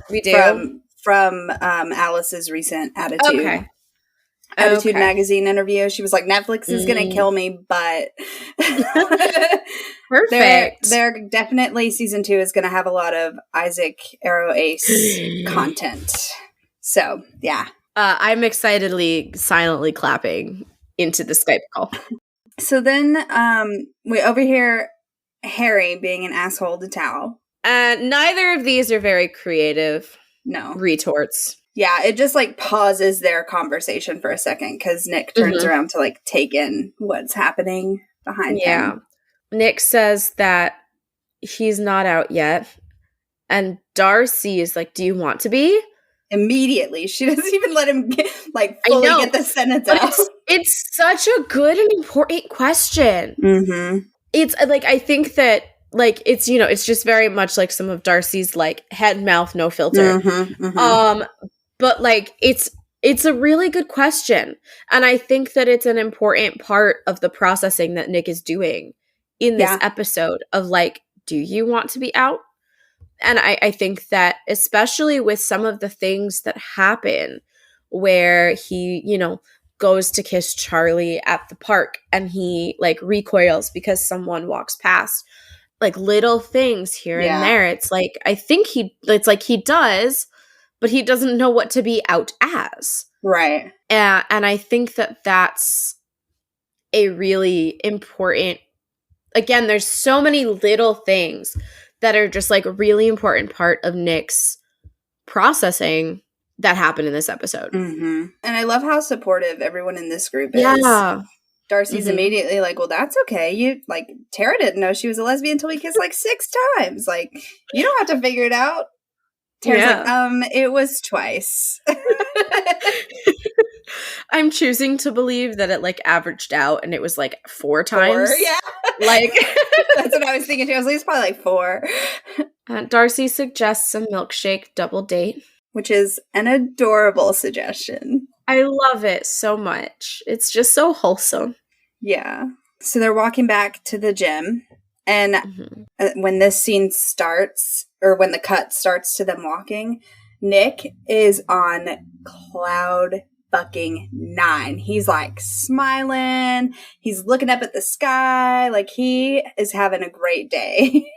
We do? From Alice's recent Attitude. Okay. Attitude magazine interview. She was like, Netflix is going to kill me, but perfect. They're definitely season 2 is going to have a lot of Isaac Arrow Ace content. So, yeah. I'm excitedly, silently clapping into the Skype call. So then we overhear Harry being an asshole to Tao. Neither of these are very creative. No. Retorts. Yeah, it just like pauses their conversation for a second because Nick turns around to like take in what's happening behind him. Nick says that he's not out yet. And Darcy is like, do you want to be? Immediately. She doesn't even let him fully get the sentence out. It's such a good and important question. Mm-hmm. It's like, I think that like, it's, you know, it's just very much like some of Darcy's like head, mouth, no filter. But like, it's a really good question. And I think that it's an important part of the processing that Nick is doing in this episode of like, do you want to be out? And I think that especially with some of the things that happen where he, you know, goes to kiss Charlie at the park and he like recoils because someone walks past, like little things here and there. It's like, I think it's like he does, but he doesn't know what to be out as. Right. And I think that that's a really important, again, there's so many little things that are just like a really important part of Nick's processing that happened in this episode. Mm-hmm. And I love how supportive everyone in this group is. Yeah. Darcy's immediately like, well, that's okay. You like, Tara didn't know she was a lesbian until we kissed like 6 times. Like, you don't have to figure it out. Tara's like, it was twice. I'm choosing to believe that it like averaged out and it was like 4 times. 4, yeah. Like, that's what I was thinking too. I was like, it's probably like 4. Darcy suggests a milkshake double date, which is an adorable suggestion. I love it so much. It's just so wholesome. Yeah. So they're walking back to the gym. And when this scene starts, or when the cut starts to them walking, Nick is on cloud fucking 9. He's like smiling. He's looking up at the sky. Like he is having a great day.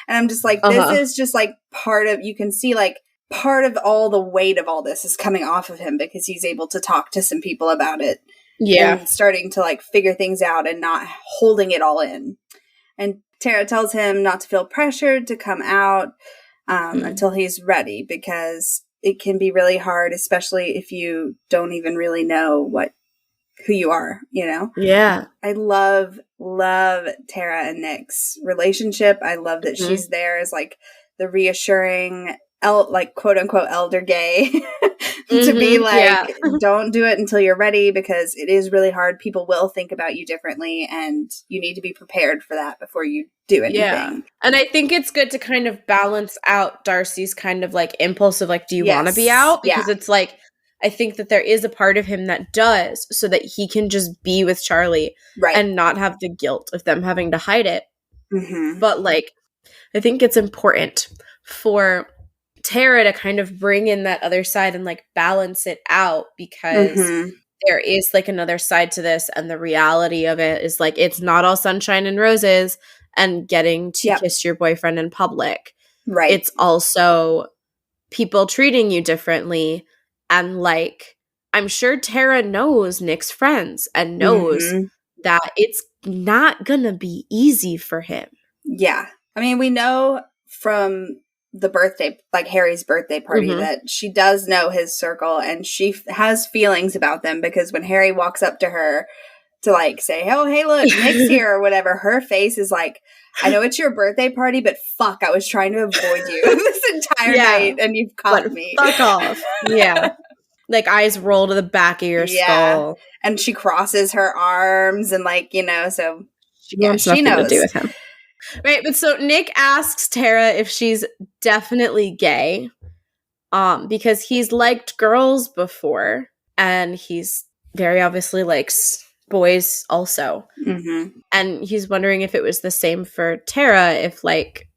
And I'm just like, this is just like part of, you can see like part of all the weight of all this is coming off of him because he's able to talk to some people about it. Yeah. And starting to like figure things out and not holding it all in. And Tara tells him not to feel pressured to come out until he's ready because it can be really hard, especially if you don't even really know who you are, you know? Yeah. I love Tara and Nick's relationship. I love that she's there as like the reassuring, like quote unquote elder gay to be like, don't do it until you're ready because it is really hard. People will think about you differently and you need to be prepared for that before you do anything. Yeah. And I think it's good to kind of balance out Darcy's kind of like impulse of like, do you want to be out? Because it's like, I think that there is a part of him that does so that he can just be with Charlie and not have the guilt of them having to hide it. But like, I think it's important for Tara to kind of bring in that other side and like balance it out because there is like another side to this and the reality of it is like it's not all sunshine and roses and getting to kiss your boyfriend in public. Right. It's also people treating you differently and like I'm sure Tara knows Nick's friends and knows that it's not gonna be easy for him. Yeah. I mean, we know from the birthday, like Harry's birthday party, that she does know his circle and she has feelings about them because when Harry walks up to her to like say, oh, hey, look, Nick's here or whatever, her face is like, I know it's your birthday party, but fuck, I was trying to avoid you this entire night and you've caught me. Fuck off. Yeah. Like eyes roll to the back of your skull. And she crosses her arms and like, you know, so she wants nothing to do with him. Right, but so Nick asks Tara if she's definitely gay, because he's liked girls before, and he's very obviously likes boys also. Mm-hmm. And he's wondering if it was the same for Tara, if, like,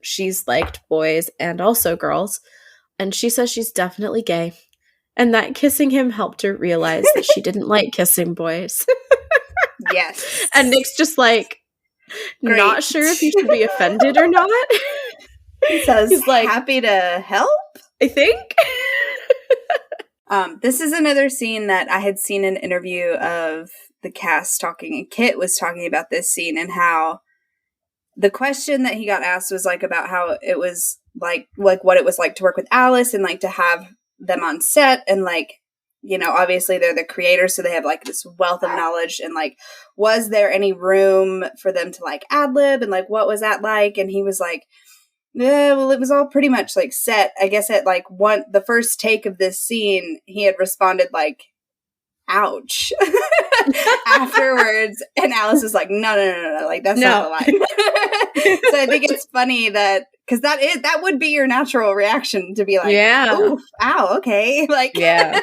she's liked boys and also girls. And she says she's definitely gay. And that kissing him helped her realize that she didn't like kissing boys. Yes. And Nick's just like, Great. not sure if he should be offended or not. He says, he's like, happy to help, I think. This is another scene that I had seen an interview of the cast talking, and Kit was talking about this scene and how the question that he got asked was like about how it was like what it was like to work with Alice and like to have them on set, and like, you know, obviously they're the creators, so they have like this wealth of knowledge, and like, was there any room for them to like ad-lib, and like, what was that like? And he was like, yeah, well, it was all pretty much like set. I guess at like the first take of this scene, he had responded like, ouch, afterwards. And Alice was like, no, like, that's not the line. So I think it's funny that, because that would be your natural reaction to be like, yeah, oof, ow, okay. Like, yeah.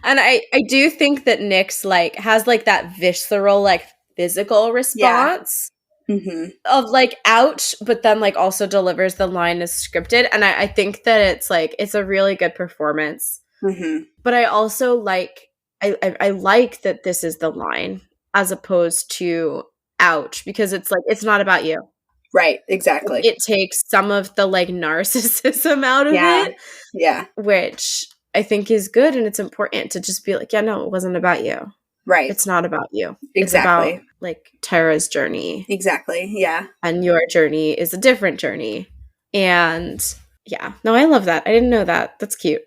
And I do think that Nick's like has like that visceral, like physical response. Mm-hmm. Of like, ouch, but then like also delivers the line as scripted. And I think that it's like, it's a really good performance. Mm-hmm. But I also like, I like that this is the line as opposed to ouch, because it's like, it's not about you. Right, exactly. It takes some of the like narcissism out of it. Yeah. Which I think is good, and it's important to just be like, yeah, no, it wasn't about you. Right. It's not about you. Exactly. It's about like Tara's journey. Exactly. Yeah. And your journey is a different journey. And yeah, no, I love that. I didn't know that. That's cute.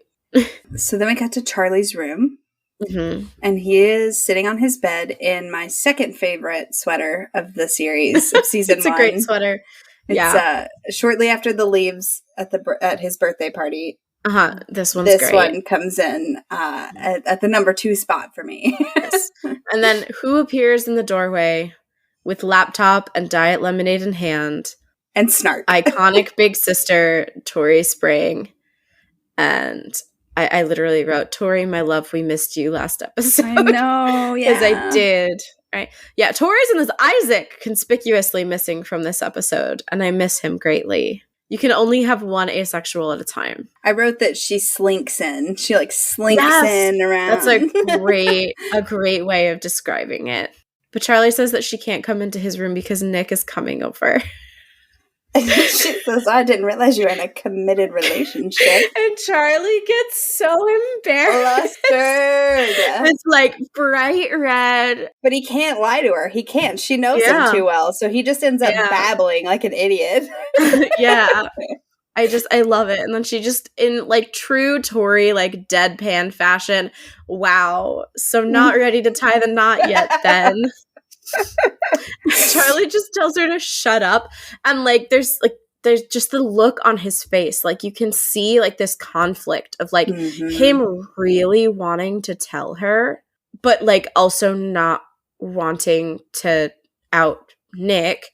So then we got to Charlie's room. Mm-hmm. And he is sitting on his bed in my second favorite sweater of the series of season 1. It's a great sweater. It's shortly after the leaves at his birthday party. This one's great. This one comes in at the number 2 spot for me. Yes. And then who appears in the doorway with laptop and diet lemonade in hand? And snark. Iconic big sister, Tori Spring. And I literally wrote, Tori, my love, we missed you last episode. I know, yeah. Because I did. Right. Yeah, Tori's in this Isaac conspicuously missing from this episode, and I miss him greatly. You can only have one asexual at a time. I wrote that she slinks in. She like slinks in around. That's a great way of describing it. But Charlie says that she can't come into his room because Nick is coming over. She says, I didn't realize you were in a committed relationship. And Charlie gets so embarrassed. Flustered. It's like bright red. But he can't lie to her. He can't. She knows him too well. So he just ends up babbling like an idiot. Yeah. I love it. And then she just, in like true Tori, like deadpan fashion, wow. So not ready to tie the knot yet then. Charlie just tells her to shut up, and like there's just the look on his face, like you can see like this conflict of like him really wanting to tell her but like also not wanting to out Nick.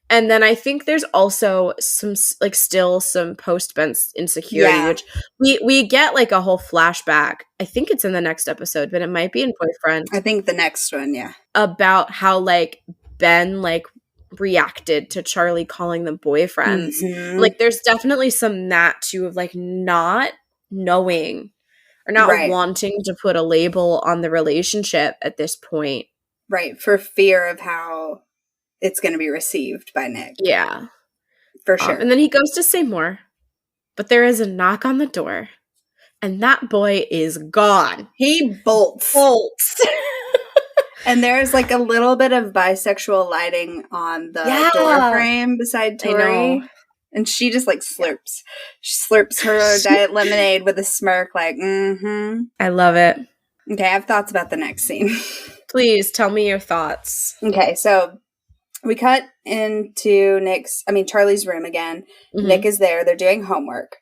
And then I think there's also some like still some post-Ben's insecurity, which we get like a whole flashback. I think it's in the next episode, but it might be in Boyfriend. I think the next one, about how like Ben like reacted to Charlie calling them boyfriends. Like there's definitely some that too of like not knowing or not wanting to put a label on the relationship at this point. Right, for fear of how it's going to be received by Nick. Yeah. For sure. And then he goes to say more, but there is a knock on the door, and that boy is gone. He bolts. And there's like a little bit of bisexual lighting on the door frame beside Tori. And she just like slurps. She slurps her diet lemonade with a smirk like, I love it. Okay, I have thoughts about the next scene. Please tell me your thoughts. Okay, so we cut into Charlie's room again. Nick is there. They're doing homework.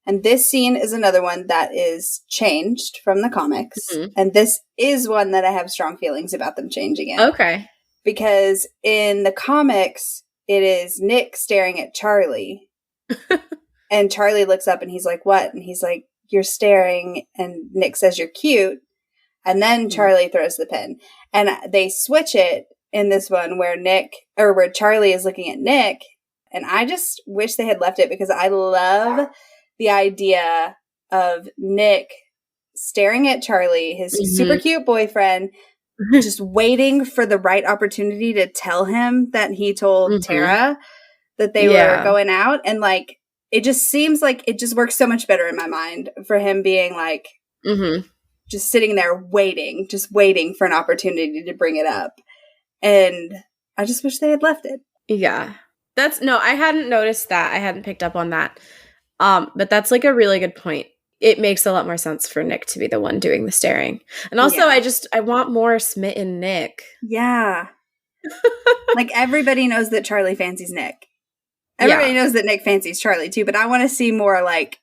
And this scene is another one that is changed from the comics. And this is one that I have strong feelings about them changing it. Okay. Because in the comics, it is Nick staring at Charlie. And Charlie looks up and he's like, what? And he's like, you're staring. And Nick says, you're cute. And then Charlie throws the pin. And they switch it in this one where Charlie is looking at Nick. And I just wish they had left it because I love the idea of Nick staring at Charlie, his super cute boyfriend, just waiting for the right opportunity to tell him that he told Tara that they were going out. And like, it just seems like it just works so much better in my mind for him being like, just sitting there waiting for an opportunity to bring it up. And I just wish they had left it. Yeah. I hadn't noticed that. I hadn't picked up on that. But that's like a really good point. It makes a lot more sense for Nick to be the one doing the staring. And also I want more smitten Nick. Yeah. Like everybody knows that Charlie fancies Nick. Everybody knows that Nick fancies Charlie too, but I want to see more like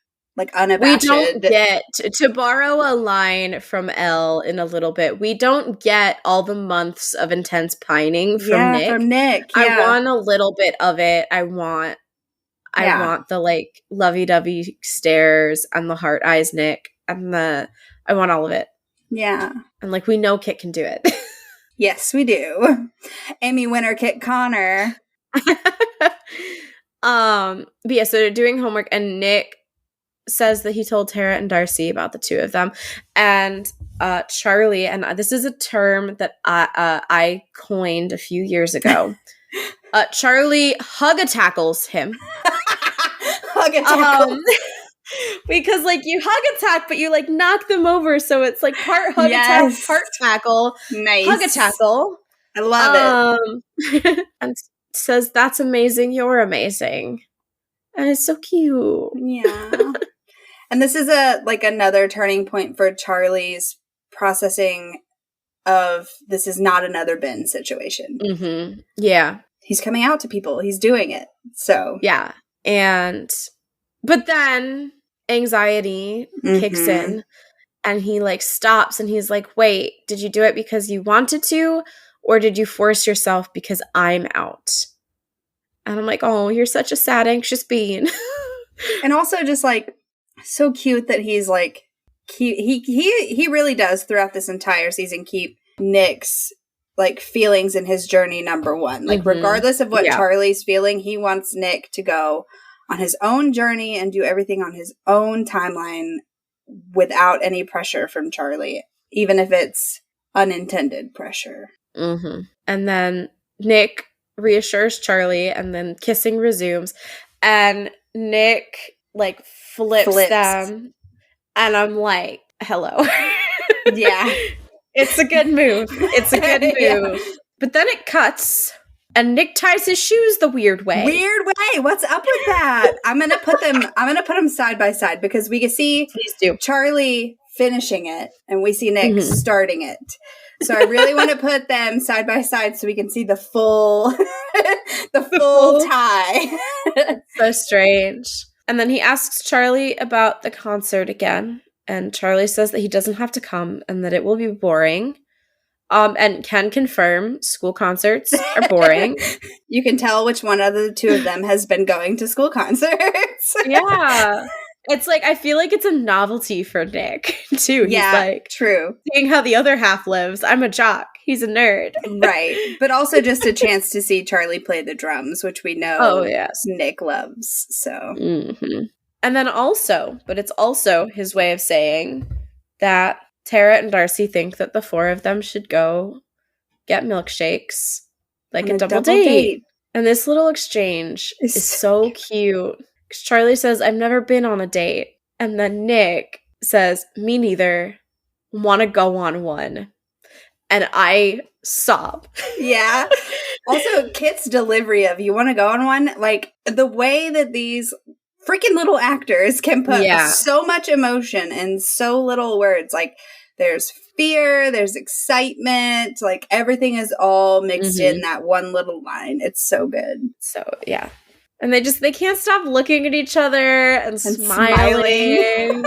unabashed. We don't get, to borrow a line from Elle in a little bit, we don't get all the months of intense pining from Nick. From Nick. Yeah. I want a little bit of it. I want the like lovey-dovey stares and the heart eyes Nick and I want all of it. Yeah. And like we know Kit can do it. Yes, we do. Amy winner Kit Connor. But yeah, so they're doing homework and Nick says that he told Tara and Darcy about the two of them. And Charlie, and this is a term that I coined a few years ago. Charlie hug-a-tackles him. Hug-a-tackle. Because like you hug-attack, but you like knock them over, so it's like part hug-attack, part tackle. Nice. Hug-a-tackle. I love it. And says, that's amazing, you're amazing. And it's so cute. Yeah. And this is another turning point for Charlie's processing of this is not another Ben situation. Mm-hmm. Yeah. He's coming out to people. He's doing it. So. Yeah. But then anxiety kicks in and he like stops and he's like, wait, did you do it because you wanted to? Or did you force yourself because I'm out? And I'm like, oh, you're such a sad, anxious being. And also just like so cute that he's like, he really does throughout this entire season keep Nick's like feelings in his journey number one. Like regardless of what Charlie's feeling, he wants Nick to go on his own journey and do everything on his own timeline without any pressure from Charlie, even if it's unintended pressure. And then Nick reassures Charlie and then kissing resumes and Nick like flips them and I'm like, hello. Yeah. It's a good move. It's a good move. But then it cuts and Nick ties his shoes the weird way. What's up with that? I'm gonna put them side by side because we can see Charlie finishing it and we see Nick starting it. So I really want to put them side by side so we can see the full tie. So strange. And then he asks Charlie about the concert again. And Charlie says that he doesn't have to come and that it will be boring. And can confirm school concerts are boring. You can tell which one of the two of them has been going to school concerts. Yeah. It's like, I feel like it's a novelty for Nick, too. He's like, true. Seeing how the other half lives. I'm a jock. He's a nerd. Right. But also just a chance to see Charlie play the drums, which we know Nick loves. So. And then also, but it's also his way of saying that Tara and Darcy think that the four of them should go get milkshakes, like a double date. And this little exchange is so cute. Because Charlie says, I've never been on a date. And then Nick says, me neither. Want to go on one. And I sob. Yeah. Also, Kit's delivery of you want to go on one? Like, the way that these freaking little actors can put so much emotion in so little words. Like, there's fear, there's excitement. Like, everything is all mixed in that one little line. It's so good. So, yeah. And they can't stop looking at each other and smiling.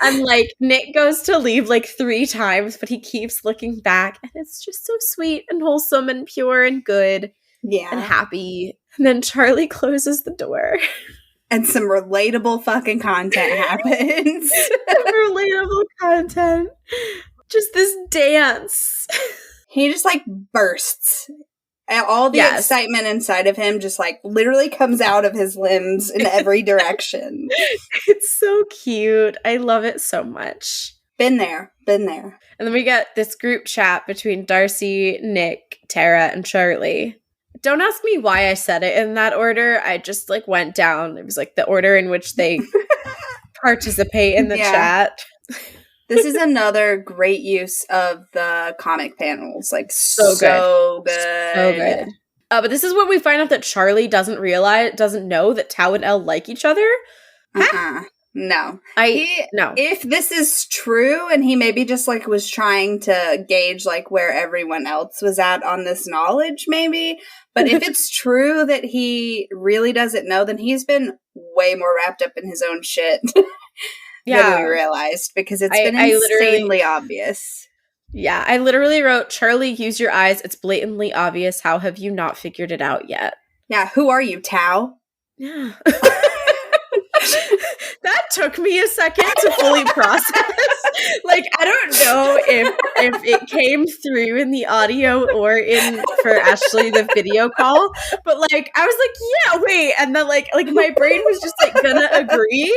And like Nick goes to leave like 3 times, but he keeps looking back. And it's just so sweet and wholesome and pure and good. Yeah. And happy. And then Charlie closes the door. And some relatable fucking content happens. Relatable content. Just this dance. He just like bursts. And all the excitement inside of him just like literally comes out of his limbs in every direction. It's so cute. I love it so much. Been there. And then we get this group chat between Darcy, Nick, Tara, and Charlie. Don't ask me why I said it in that order. I just like went down. It was like the order in which they participate in the chat. This is another great use of the comic panels. Like, so good. But this is when we find out that Charlie doesn't know that Tao and Elle like each other. No. No. If this is true, and he maybe just, like, was trying to gauge, like, where everyone else was at on this knowledge, maybe. But if it's true that he really doesn't know, then he's been way more wrapped up in his own shit. Than we realized, because it's been insanely obvious. Yeah, I literally wrote, Charlie, use your eyes. It's blatantly obvious. How have you not figured it out yet? Yeah, who are you, Tao? Yeah. That took me a second to fully process. Like, I don't know if it came through in the audio or for Ashley the video call, but like I was like, yeah, wait, and then like my brain was just like gonna agree.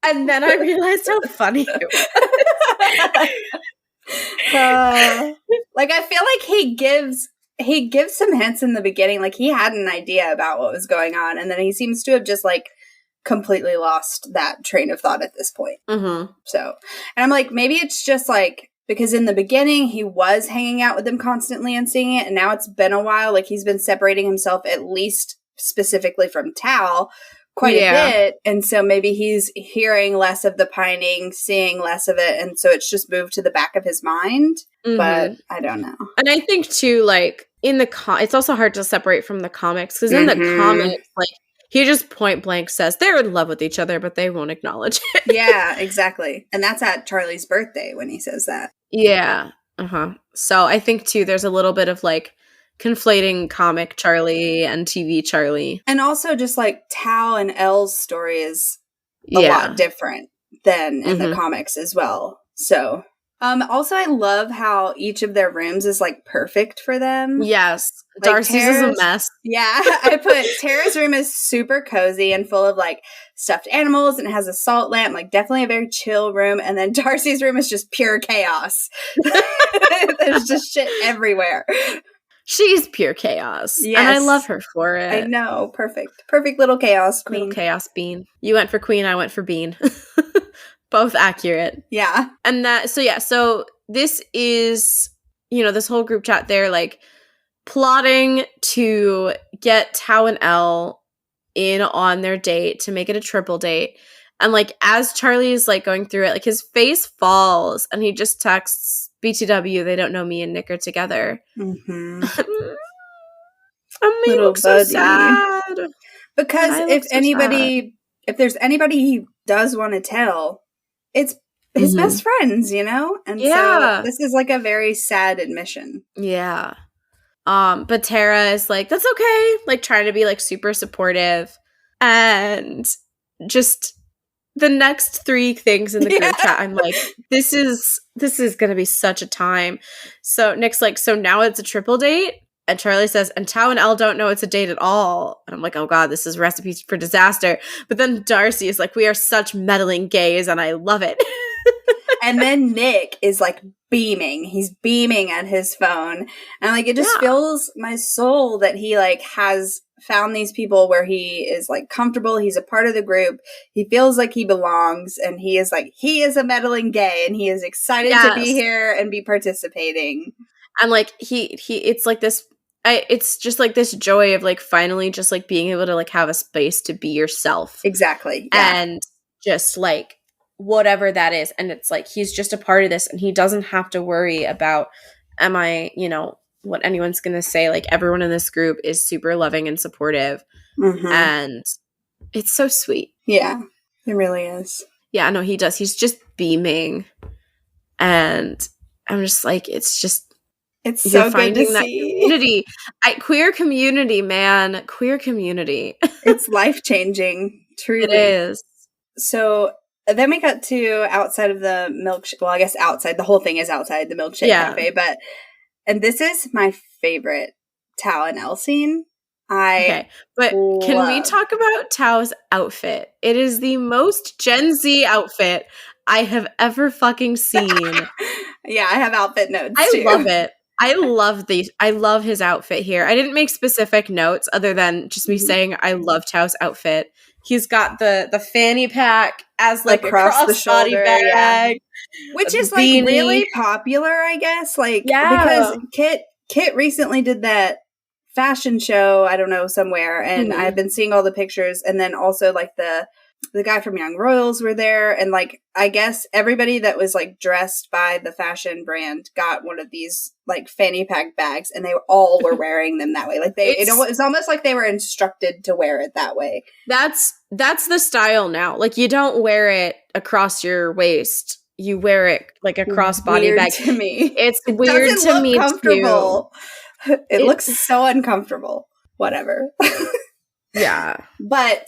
And then I realized how funny it was. Like, I feel like he gives some hints in the beginning. Like, he had an idea about what was going on. And then he seems to have just, like, completely lost that train of thought at this point. Mm-hmm. So, and I'm like, maybe it's just, like, because in the beginning, he was hanging out with them constantly and seeing it. And now it's been a while. Like, he's been separating himself, at least specifically from Tao, quite a bit, and so maybe he's hearing less of the pining, seeing less of it, and so it's just moved to the back of his mind. But I don't know. And I think too, like in the it's also hard to separate from the comics, because in the comics, like he just point blank says they're in love with each other, but they won't acknowledge it. Yeah, exactly, and that's at Charlie's birthday when he says that. Yeah. So I think too, there's a little bit of like conflating comic Charlie and TV Charlie. And also just like Tao and Elle's story is a lot different than in the comics as well. So, also I love how each of their rooms is like perfect for them. Yes. Like, Darcy's is a mess. Yeah. I put Tara's room is super cozy and full of like stuffed animals, and it has a salt lamp, like definitely a very chill room. And then Darcy's room is just pure chaos. There's just shit everywhere. She's pure chaos. Yes. And I love her for it. I know. Perfect. Perfect little chaos queen. Little chaos bean. You went for queen, I went for bean. Both accurate. Yeah. And so this is, this whole group chat, they're like plotting to get Tao and Elle in on their date, to make it a triple date. And like as Charlie is like going through it, like his face falls and he just texts, BTW, they don't know me and Nick are together. Mm-hmm. I look so sad. Because if there's anybody he does want to tell, it's his best friends, And so this is like a very sad admission. Yeah. But Tara is like, that's okay. Like trying to be like super supportive. And just the next 3 things in the group chat, I'm like, this is going to be such a time. So Nick's like, so now it's a triple date? And Charlie says, and Tao and Elle don't know it's a date at all. And I'm like, oh God, this is recipes for disaster. But then Darcy is like, we are such meddling gays, and I love it. And then Nick is like beaming. He's beaming at his phone. And like, it just fills my soul that he like has found these people where he is like comfortable. He's a part of the group. He feels like he belongs, and he is a meddling gay, and he is excited to be here and be participating. And like it's like this, it's just like this joy of like finally just like being able to like have a space to be yourself. Exactly. Yeah. And just like whatever that is. And it's like, he's just a part of this, and he doesn't have to worry about, what anyone's going to say. Like everyone in this group is super loving and supportive. Mm-hmm. And it's so sweet. Yeah, it really is. Yeah, no, he does. He's just beaming. And I'm just like, it's It's so good to see. Community. Queer community, man. Queer community. It's life-changing, truly. It is. So then we got to outside of the milkshake. Well, I guess outside. The whole thing is outside the milkshake cafe. And this is my favorite Tao and Elle scene. Can we talk about Tao's outfit? It is the most Gen Z outfit I have ever fucking seen. Yeah, I have outfit notes too. I love it. I love his outfit here. I didn't make specific notes other than just me saying I love Tao's outfit. He's got the fanny pack as like across the shoulder bag, which is like really popular, I guess. Like because Kit recently did that fashion show, I don't know, somewhere, and I've been seeing all the pictures, and then also like the guy from Young Royals were there, and like I guess everybody that was like dressed by the fashion brand got one of these like fanny pack bags, and they all were wearing them that way. Like it's almost like they were instructed to wear it that way. That's the style now. Like you don't wear it across your waist. You wear it like a crossbody bag. To me, it's weird to me comfortable. Too. It looks so uncomfortable. Whatever. Yeah, but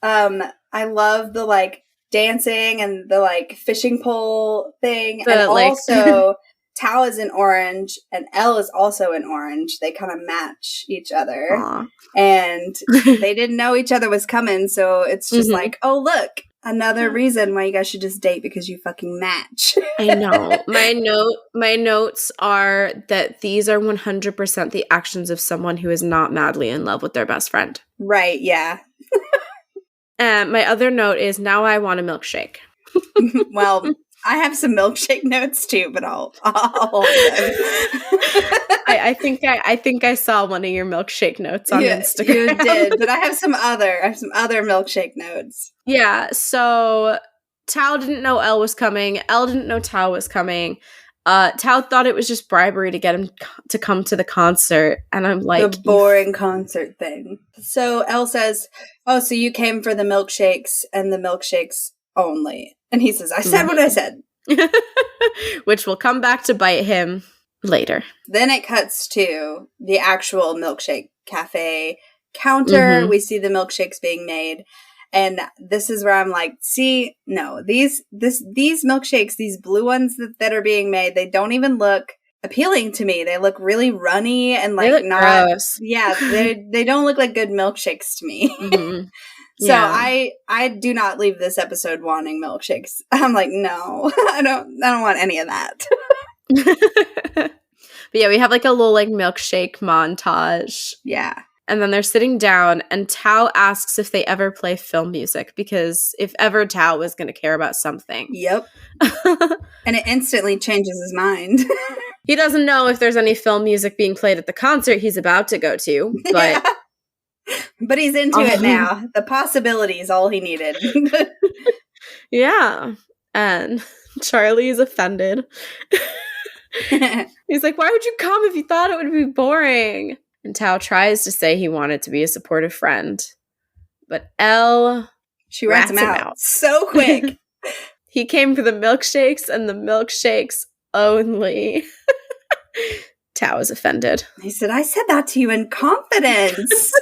I love the like dancing and the like fishing pole thing, and also Tao is in orange and Elle is also in orange. They kind of match each other. Aww. And they didn't know each other was coming, so it's just like, oh look, another reason why you guys should just date, because you fucking match. I know. My notes are that these are 100% the actions of someone who is not madly in love with their best friend. Right, yeah. My other note is, now I want a milkshake. Well, I have some milkshake notes too, but I'll hold them. I think I saw one of your milkshake notes on Instagram. You did, but I have some other milkshake notes. Yeah, so Tao didn't know Elle was coming. Elle didn't know Tao was coming. Tao thought it was just bribery to get him to come to the concert, and I'm like, the boring concert thing. So Elle says, "Oh, so you came for the milkshakes and the milkshakes only?" And he says, "I said what I said," which will come back to bite him later. Then it cuts to the actual milkshake cafe counter. We see the milkshakes being made. And this is where I'm like, see, no, these milkshakes, these blue ones that are being made, they don't even look appealing to me. They look really runny and like not gross. Yeah, they don't look like good milkshakes to me. So yeah. I do not leave this episode wanting milkshakes. I'm like, no, I don't want any of that. But yeah, we have like a little like milkshake montage. Yeah. And then they're sitting down, and Tao asks if they ever play film music, because if ever Tao was going to care about something. Yep. And it instantly changes his mind. He doesn't know if there's any film music being played at the concert he's about to go to, but... Yeah. But he's into it now. The possibility is all he needed. Yeah. And Charlie is offended. He's like, why would you come if you thought it would be boring? And Tao tries to say he wanted to be a supportive friend. But Elle... She rats him out so quick. He came for the milkshakes and the milkshakes only. Tao is offended. He said, I said that to you in confidence.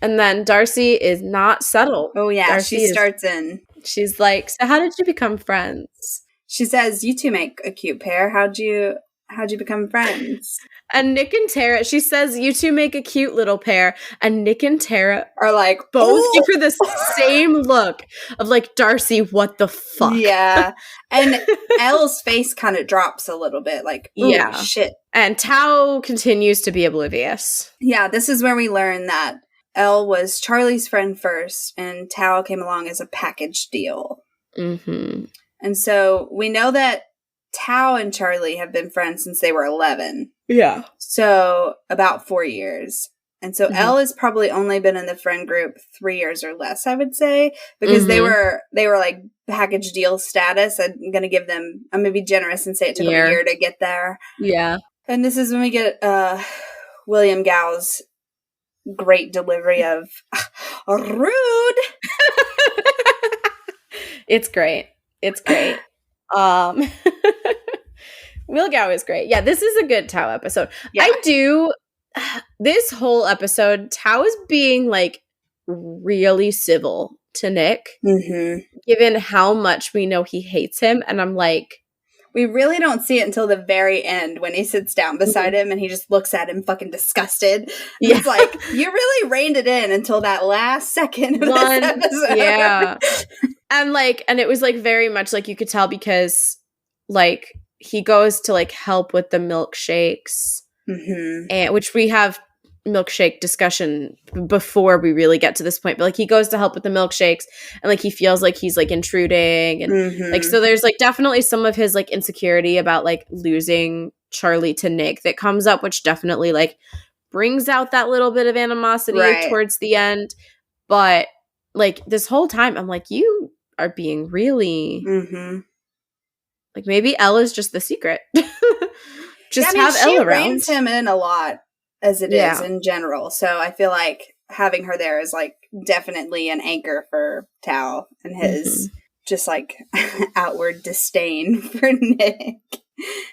And then Darcy is not settled. Oh, yeah. Darcy starts in. She's like, so how did you become friends? She says, you two make a cute pair. How'd you become friends? And Nick and Tara, she says, you two make a cute little pair. And Nick and Tara are like, both give her this same look of like, Darcy, what the fuck? Yeah. And Elle's face kind of drops a little bit, like, yeah, shit. And Tao continues to be oblivious. Yeah, this is where we learn that Elle was Charlie's friend first, and Tao came along as a package deal. Mm-hmm. And so we know that Tao and Charlie have been friends since they were 11. Yeah. So about 4 years. And so Elle has probably only been in the friend group 3 years or less, I would say, because they were like package deal status. I'm going to give them, I'm going to be generous and say it took them a year to get there. Yeah. And this is when we get William Gao's great delivery of rude. It's great. It's great. Milkow is great. Yeah, this is a good Tao episode. Yeah. This whole episode, Tao is being like really civil to Nick, given how much we know he hates him. And I'm like, we really don't see it until the very end when he sits down beside him and he just looks at him fucking disgusted. It's like, you really reined it in until that last second of this episode. Yeah. And it was like very much like you could tell because like he goes to like help with the milkshakes, and which we have milkshake discussion before we really get to this point, but like he goes to help with the milkshakes and like he feels like he's like intruding and like so there's like definitely some of his like insecurity about like losing Charlie to Nick that comes up, which definitely like brings out that little bit of animosity towards the end. But like this whole time I'm like, you are being really like maybe Elle is just the secret. Just have Elle around. She reins him in a lot as it is in general. So I feel like having her there is like definitely an anchor for Tao and his just like outward disdain for Nick.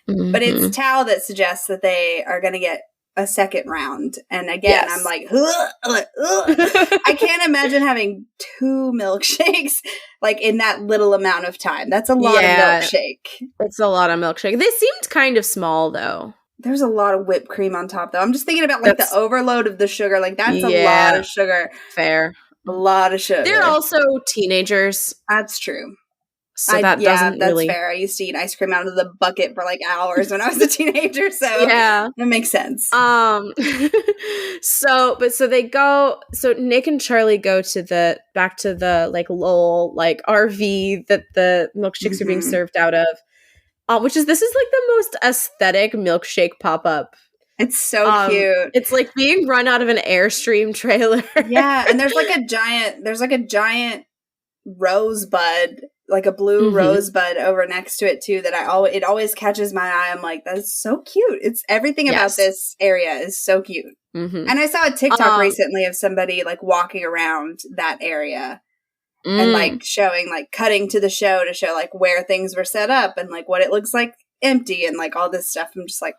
But it's Tao that suggests that they are going to get a second round. And again, I'm like, I can't imagine having 2 milkshakes like in that little amount of time. That's a lot of milkshake. It's a lot of milkshake. They seemed kind of small though. There's a lot of whipped cream on top though. I'm just thinking about like the overload of the sugar. Like that's a lot of sugar. Fair. A lot of sugar. They're also teenagers. That's true. So that's fair. I used to eat ice cream out of the bucket for like hours when I was a teenager, so that makes sense. So Nick and Charlie go to back to the like Lowell like RV that the milkshakes are being served out of. This is like the most aesthetic milkshake pop-up. It's so cute. It's like being run out of an Airstream trailer. Yeah, and there's like a giant rosebud, like a blue rosebud over next to it too that it always catches my eye. I'm like, that is so cute. It's everything about this area is so cute. And I saw a TikTok recently of somebody like walking around that area and like showing like cutting to the show to show like where things were set up and like what it looks like empty and like all this stuff. I'm just like,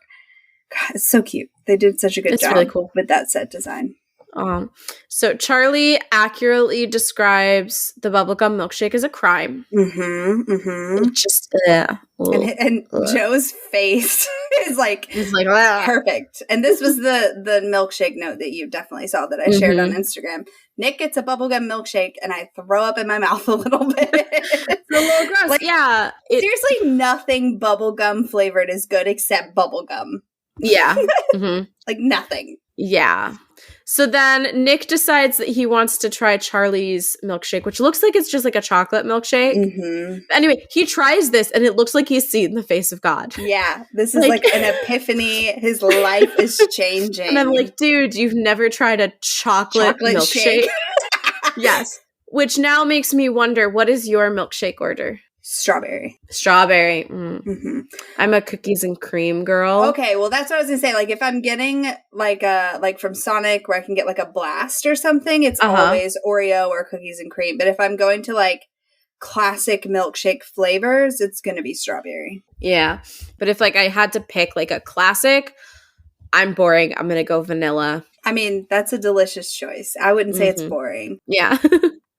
God, it's so cute. They did such a good job really cool with that set design. So Charlie accurately describes the bubblegum milkshake as a crime. It just and Joe's face is like perfect. And this was the milkshake note that you definitely saw that I shared on Instagram. Nick gets a bubblegum milkshake and I throw up in my mouth a little bit. It's a little gross. Like, seriously, nothing bubblegum flavored is good except bubblegum. Yeah. Like nothing. Yeah. So then Nick decides that he wants to try Charlie's milkshake, which looks like it's just like a chocolate milkshake. Anyway, he tries this and it looks like he's seen the face of God. Yeah. This is like an epiphany. His life is changing. And I'm like, dude, you've never tried a chocolate milkshake? Yes. Which now makes me wonder, what is your milkshake order? Strawberry. I'm a cookies and cream girl. Okay, well that's what I was gonna say. Like if I'm getting like from Sonic where I can get like a blast or something, it's always Oreo or cookies and cream. But if I'm going to like classic milkshake flavors, it's gonna be strawberry. Yeah. But if like I had to pick like a classic, I'm boring. I'm gonna go vanilla. I mean, that's a delicious choice. I wouldn't say it's boring. Yeah.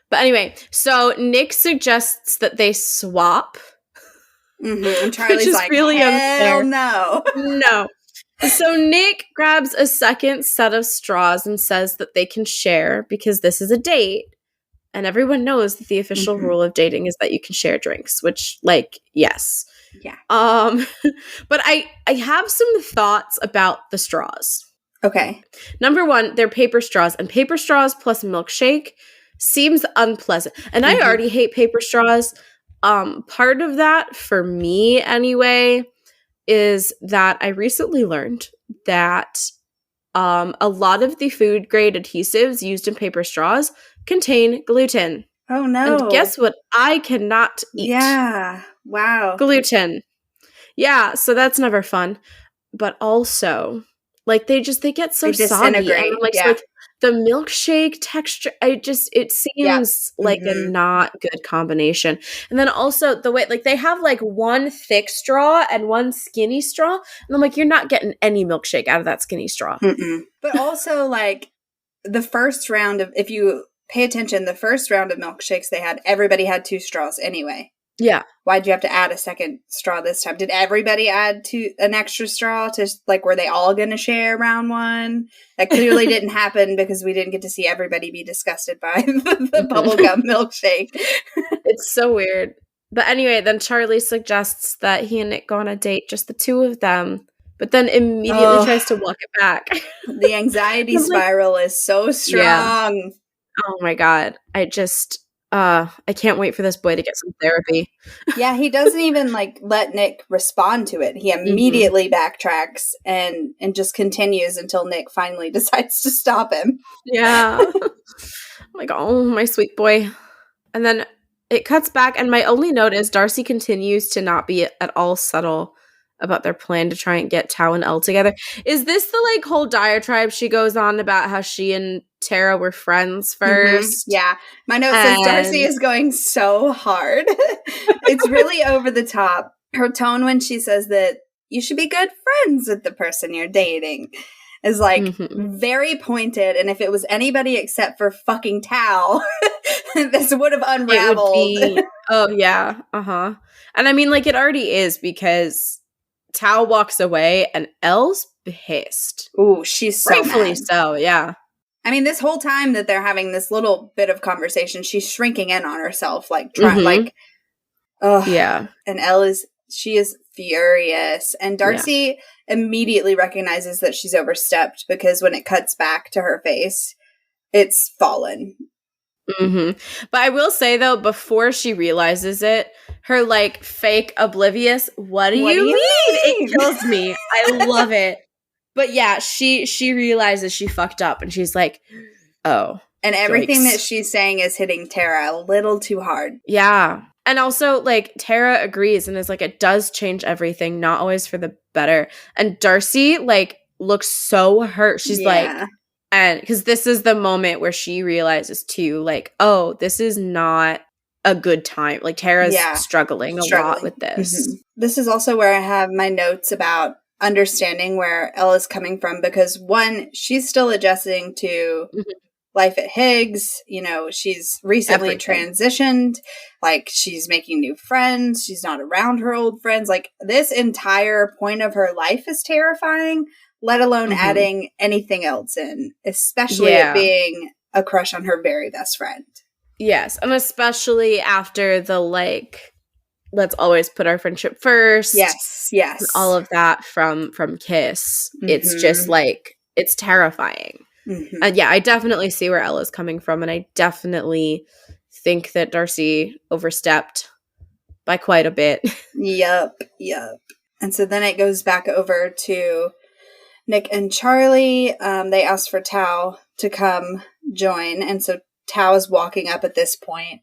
But anyway, so Nick suggests that they swap. And Charlie's like, really hell no. No. So Nick grabs a second set of straws and says that they can share because this is a date. And everyone knows that the official rule of dating is that you can share drinks, which, like, yes. Yeah. But I have some thoughts about the straws. Okay. Number one, they're paper straws. And paper straws plus milkshake seems unpleasant. And I already hate paper straws. Part of that, for me anyway, is that I recently learned that a lot of the food grade adhesives used in paper straws contain gluten. Oh no. And guess what? I cannot eat. Yeah. Wow. Gluten. Yeah, so that's never fun. But also, Like they get so soggy. And I'm like, so like the milkshake texture, it seems like a not good combination. And then also the way, like they have like one thick straw and one skinny straw. And I'm like, you're not getting any milkshake out of that skinny straw. But also like the first round of, if you pay attention, the first round of milkshakes they had, everybody had 2 straws anyway. Yeah. Why'd you have to add a second straw this time? Did everybody add an extra straw to, like, were they all going to share round one? That clearly didn't happen because we didn't get to see everybody be disgusted by the bubblegum milkshake. It's so weird. But anyway, then Charlie suggests that he and Nick go on a date, just the 2 of them, but then immediately tries to walk it back. The anxiety spiral is so strong. Yeah. Oh my God. I can't wait for this boy to get some therapy. Yeah, he doesn't even like let Nick respond to it. He immediately backtracks and just continues until Nick finally decides to stop him. Yeah. I'm like, oh, my sweet boy. And then it cuts back, and my only note is Darcy continues to not be at all subtle about their plan to try and get Tao and Elle together. Is this the like whole diatribe she goes on about how she and Tara were friends first? Yeah. My note says Darcy is going so hard. It's really over the top. Her tone when she says that you should be good friends with the person you're dating is like very pointed. And if it was anybody except for fucking Tao, this would have unraveled. Oh, yeah. Uh-huh. And I mean, like, it already is because Tao walks away and Elle's pissed. Ooh, she's so rightfully mad. So, yeah. I mean, this whole time that they're having this little bit of conversation, she's shrinking in on herself, like trying, like, ugh. Yeah. And Elle she is furious, and Darcy immediately recognizes that she's overstepped because when it cuts back to her face, it's fallen. But I will say though, before she realizes it, her like fake oblivious, what do you mean? It kills me. I love it. But yeah, she realizes she fucked up, and she's like, oh. And everything that she's saying is hitting Tara a little too hard. Yeah. And also, like, Tara agrees and is like, it does change everything, not always for the better. And Darcy, like, looks so hurt. She's like, and because this is the moment where she realizes too, like, oh, this is not a good time. Like, Tara's struggling a lot with this. This is also where I have my notes about understanding where Elle is coming from, because one, she's still adjusting to life at Higgs. You know, she's recently transitioned. Like, she's making new friends. She's not around her old friends. Like, this entire point of her life is terrifying, let alone adding anything else in, especially it being a crush on her very best friend. Yes, and especially after the, like, let's always put our friendship first. Yes. And all of that from Kiss. It's just, like, it's terrifying. And yeah, I definitely see where Ella's coming from, and I definitely think that Darcy overstepped by quite a bit. Yep. And so then it goes back over to Nick and Charlie. They asked for Tao to come join, and so Tao is walking up at this point,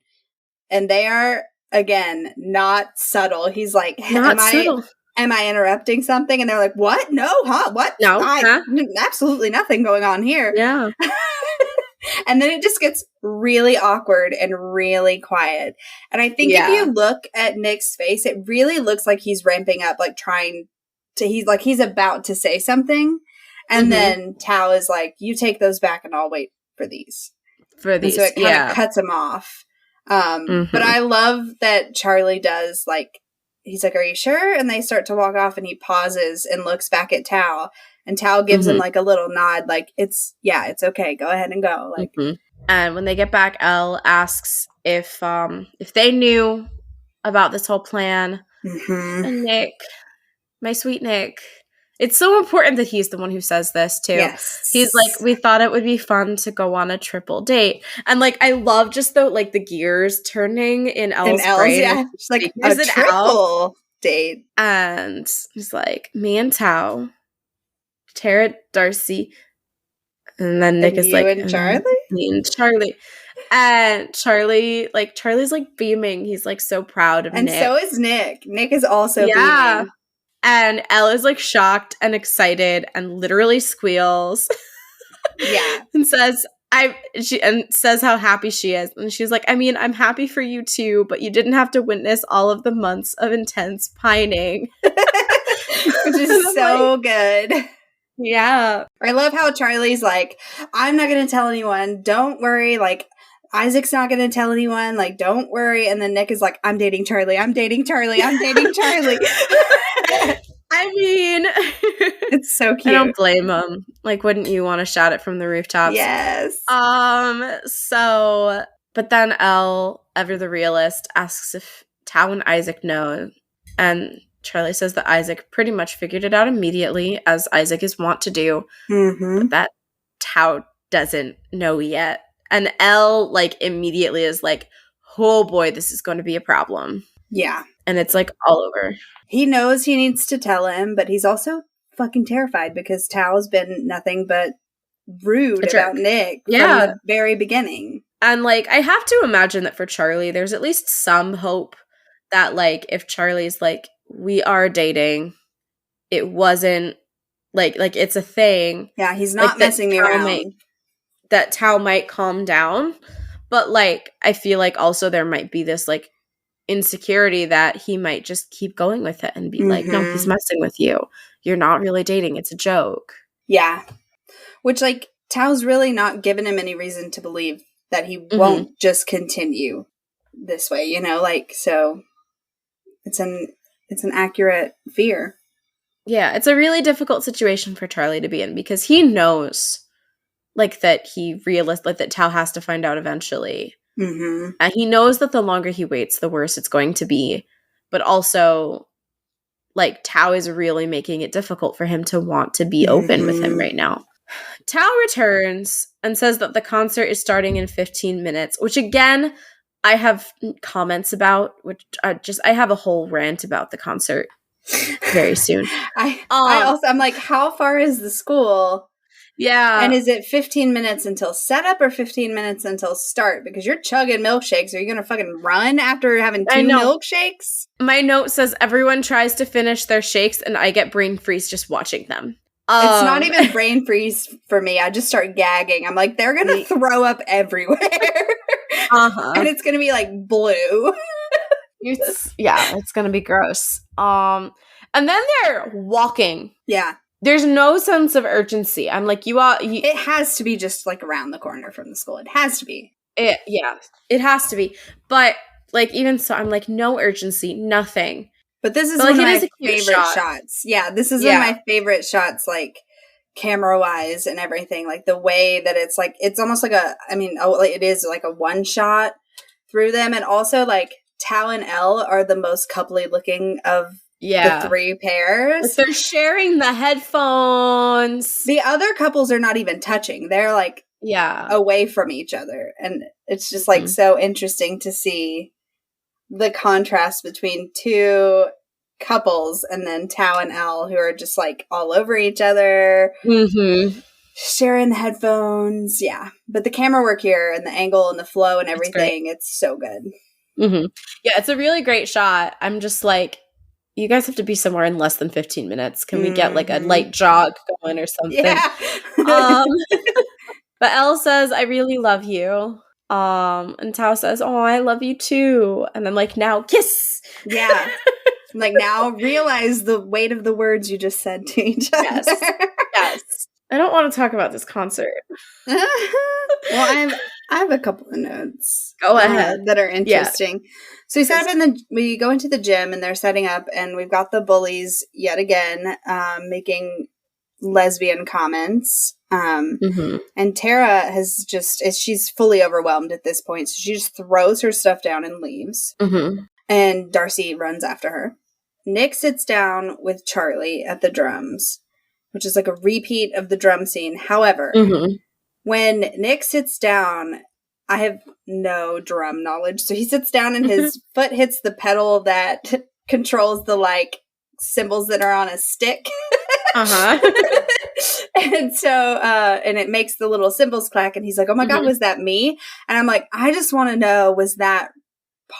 and they are, again, not subtle. He's like, am I interrupting something? And they're like, what? No, huh? What? No, absolutely nothing going on here. Yeah. And then it just gets really awkward and really quiet. And I think if you look at Nick's face, it really looks like he's ramping up, like he's about to say something. And then Tao is like, you take those back and I'll wait for these. And so it kind of cuts him off. But I love that Charlie does, like, he's like, are you sure? And they start to walk off, and he pauses and looks back at Tao. And Tao gives him, like, a little nod, like, it's okay. Go ahead and go. Like, And when they get back, Elle asks if they knew about this whole plan. And Nick, my sweet Nick, it's so important that he's the one who says this, too. Yes. He's like, we thought it would be fun to go on a triple date. And, like, I love just the, like, the gears turning in Elle's brain. Yeah. She's like, a triple date. And he's like, me and Tao, Tara, Darcy, and then Nick is like, and Charlie? Me and Charlie. And Charlie's like beaming. He's like so proud of Nick. And so is Nick. Nick is also beaming. And Elle is like shocked and excited and literally squeals. Yeah. And says how happy she is. And she's like, I mean, I'm happy for you too, but you didn't have to witness all of the months of intense pining. Which is so good. Yeah. I love how Charlie's like, I'm not going to tell anyone. Don't worry. Like, Isaac's not going to tell anyone. Like, don't worry. And then Nick is like, I'm dating Charlie. I'm dating Charlie. I'm dating Charlie. I mean, it's so cute. I don't blame him. Like, wouldn't you want to shout it from the rooftops? Yes. But then Elle, ever the realist, asks if Tao and Isaac know. And Charlie says that Isaac pretty much figured it out immediately, as Isaac is wont to do. Mm-hmm. But that Tao doesn't know yet. And Elle, like, immediately is like, oh boy, this is going to be a problem. Yeah. And it's, like, all over. He knows he needs to tell him, but he's also fucking terrified because Tao's been nothing but rude about Nick from the very beginning. And, like, I have to imagine that for Charlie, there's at least some hope that, like, if Charlie's like, we are dating, it wasn't, like it's a thing. Yeah, he's not messing me around. That Tao might calm down. But, like, I feel like also there might be this, like, insecurity that he might just keep going with it and be like, no, he's messing with you. You're not really dating. It's a joke. Yeah. Which, like, Tao's really not giving him any reason to believe that he won't just continue this way, you know? Like, so it's an accurate fear. Yeah, it's a really difficult situation for Charlie to be in because he knows, like, that that Tao has to find out eventually. Mm-hmm. And he knows that the longer he waits, the worse it's going to be. But also, like, Tao is really making it difficult for him to want to be open with him right now. Tao returns and says that the concert is starting in 15 minutes, which, again, I have comments about, which I have a whole rant about the concert very soon. I'm like, how far is the school? Yeah. And is it 15 minutes until setup or 15 minutes until start? Because you're chugging milkshakes. Are you going to fucking run after having 2 milkshakes? My note says everyone tries to finish their shakes and I get brain freeze just watching them. It's not even brain freeze for me. I just start gagging. I'm like, they're going to throw up everywhere. And it's going to be like blue. It's going to be gross. And then they're walking. Yeah. There's no sense of urgency. I'm like, it has to be just, like, around the corner from the school. It has to be. It has to be. But, like, even so, I'm like, no urgency, nothing. But this is one of my favorite shots. Yeah, this is one of my favorite shots, like, camera-wise and everything. Like, the way that it's, like, it's almost like it is, like, a one shot through them. And also, like, Tao and Elle are the most coupley looking of the 3 pairs. Like, they're sharing the headphones. The other couples are not even touching. They're, like, away from each other. And it's just, like, so interesting to see the contrast between 2 couples and then Tao and Elle, who are just, like, all over each other. Sharing the headphones. Yeah. But the camera work here and the angle and the flow and everything, it's so good. Yeah, it's a really great shot. I'm just like, you guys have to be somewhere in less than 15 minutes. Can we get, like, a light jog going or something? Yeah. But Elle says, I really love you. And Tao says, oh, I love you too. And I'm like, now kiss. Yeah. Like, now realize the weight of the words you just said to each other. Yes. I don't want to talk about this concert. Well, I have a couple of notes. Go ahead. That are interesting. Yeah. So we go into the gym and they're setting up and we've got the bullies yet again, making lesbian comments. And Tara she's fully overwhelmed at this point. So she just throws her stuff down and leaves. And Darcy runs after her. Nick sits down with Charlie at the drums, which is like a repeat of the drum scene. However, when Nick sits down, I have no drum knowledge. So he sits down and his foot hits the pedal that controls the, like, cymbals that are on a stick. And so, and it makes the little cymbals clack. And he's like, oh my God, was that me? And I'm like, I just want to know, was that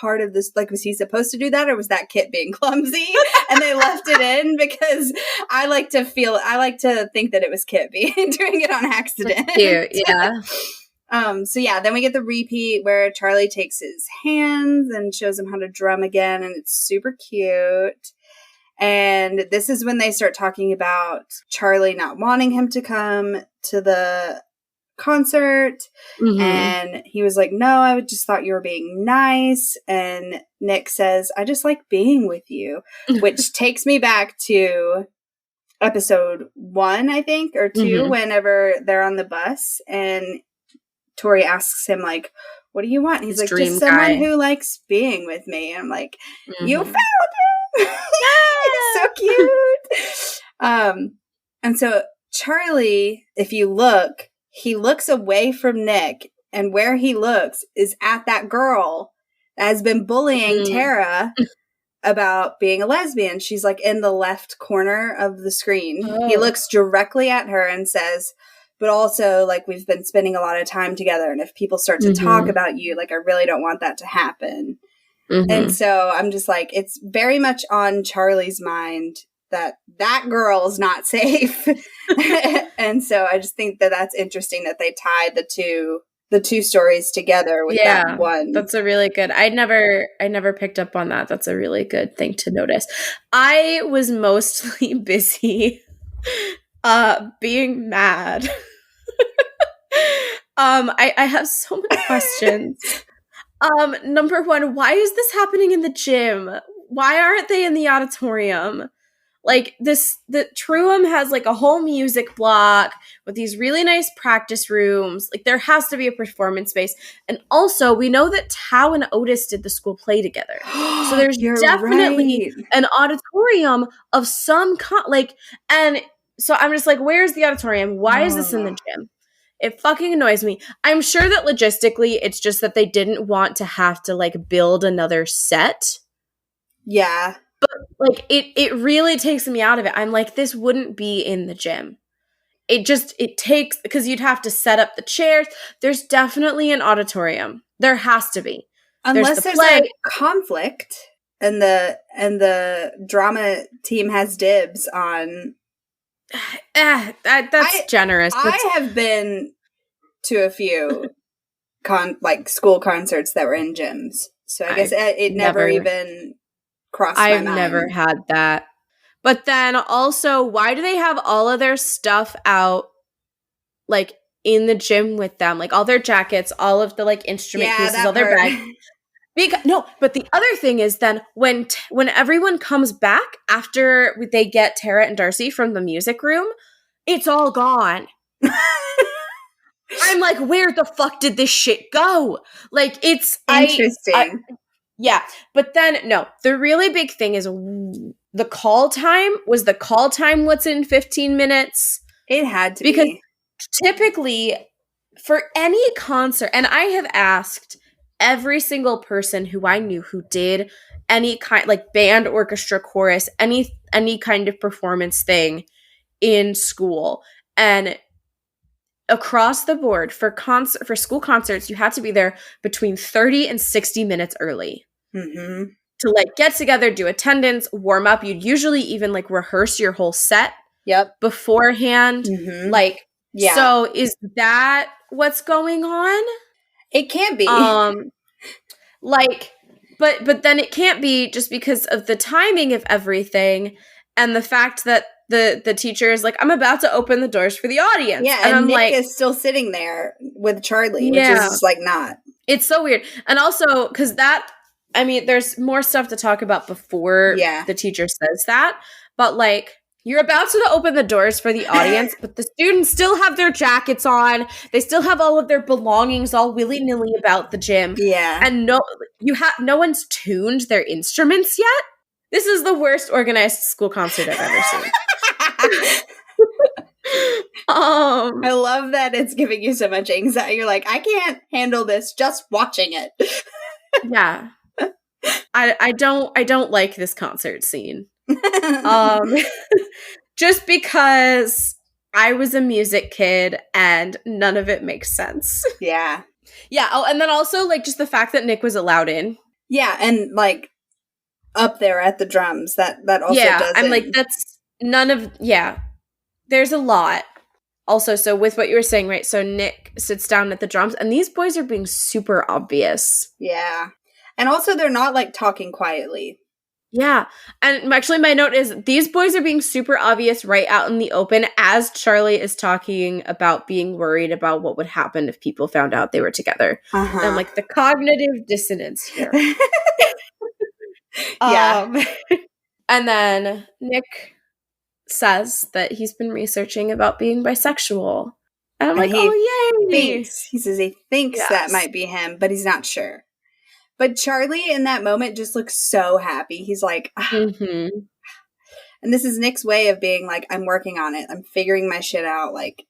part of this? Like, was he supposed to do that, or was that Kit being clumsy and they left it in? Because I like to think that it was Kit doing it on accident. That's cute, yeah. So yeah, then we get the repeat where Charlie takes his hands and shows him how to drum again, and it's super cute. And this is when they start talking about Charlie not wanting him to come to the concert. Mm-hmm. And he was like, no, I just thought you were being nice. And Nick says, I just like being with you, which takes me back to episode 1, I think, or 2, mm-hmm. whenever they're on the bus and Tori asks him, like, what do you want? And he's like, just someone who likes being with me. And I'm like, mm-hmm. you found him! It's so cute! And so Charlie, if you look, he looks away from Nick, and where he looks is at that girl that has been bullying Tara about being a lesbian. She's like in the left corner of the screen. Oh. He looks directly at her and says, but also, like, we've been spending a lot of time together, and if people start to mm-hmm. talk about you, like, I really don't want that to happen. Mm-hmm. And so I'm just like, it's very much on Charlie's mind that girl's not safe. And so I just think that that's interesting that they tied the two stories together with that one. That's a really good. I never picked up on that. That's a really good thing to notice. I was mostly busy being mad. I have so many questions. Number 1, why is this happening in the gym? Why aren't they in the auditorium? Like, the Truum has, like, a whole music block with these really nice practice rooms. Like, there has to be a performance space. And also, we know that Tao and Otis did the school play together. So there's definitely an auditorium of some and so I'm just like, where's the auditorium? Why is this in the gym? It fucking annoys me. I'm sure that logistically, it's just that they didn't want to have to, like, build another set. Yeah. But, like, it really takes me out of it. I'm like, this wouldn't be in the gym. It takes, because you'd have to set up the chairs. There's definitely an auditorium. There has to be. Unless there's a conflict and the drama team has dibs on. That's generous. I have been to a few school concerts that were in gyms. So I guess it never even crossed my mind. I've never had that. But then also, why do they have all of their stuff out, like, in the gym with them? Like, all their jackets, all of the, like, instrument cases, all their bags. But the other thing is then when everyone comes back after they get Tara and Darcy from the music room, it's all gone. I'm like, where the fuck did this shit go? Like, it's interesting. Yeah. But then, no, the really big thing is the call time. Was the call time what's in 15 minutes? It had to be. Because typically, for any concert, and I have asked every single person who I knew who did any kind, like, band, orchestra, chorus, any kind of performance thing in school, and across the board for school concerts, you had to be there between 30 and 60 minutes early mm-hmm. to, like, get together, do attendance, warm up. You'd usually even, like, rehearse your whole set beforehand. Mm-hmm. Like, so is that what's going on? It can't be. But then it can't be just because of the timing of everything and the fact that the teacher is like, I'm about to open the doors for the audience. Yeah, and Nick is still sitting there with Charlie, which is just, like, not. It's so weird. And also, because there's more stuff to talk about before the teacher says that, but, like, you're about to open the doors for the audience, but the students still have their jackets on. They still have all of their belongings all willy-nilly about the gym. Yeah. And no one's tuned their instruments yet. This is the worst organized school concert I've ever seen. I love that it's giving you so much anxiety. You're like, I can't handle this just watching it. Yeah. I don't like this concert scene. Just because I was a music kid and none of it makes sense. Yeah. Yeah. Oh, and then also, like, just the fact that Nick was allowed in. Yeah, and like up there at the drums, that also doesn't. I'm like, that's none of, there's a lot. Also, so with what you were saying, right? So Nick sits down at the drums, and these boys are being super obvious. Yeah. And also, they're not, like, talking quietly. Yeah. And actually, my note is, these boys are being super obvious right out in the open as Charlie is talking about being worried about what would happen if people found out they were together. And I'm like, the cognitive dissonance here. Yeah. And then Nick says that he's been researching about being bisexual. And I'm like, oh, yay! He says he thinks that might be him, but he's not sure. But Charlie in that moment just looks so happy. He's like, and this is Nick's way of being like, I'm working on it. I'm figuring my shit out. Like,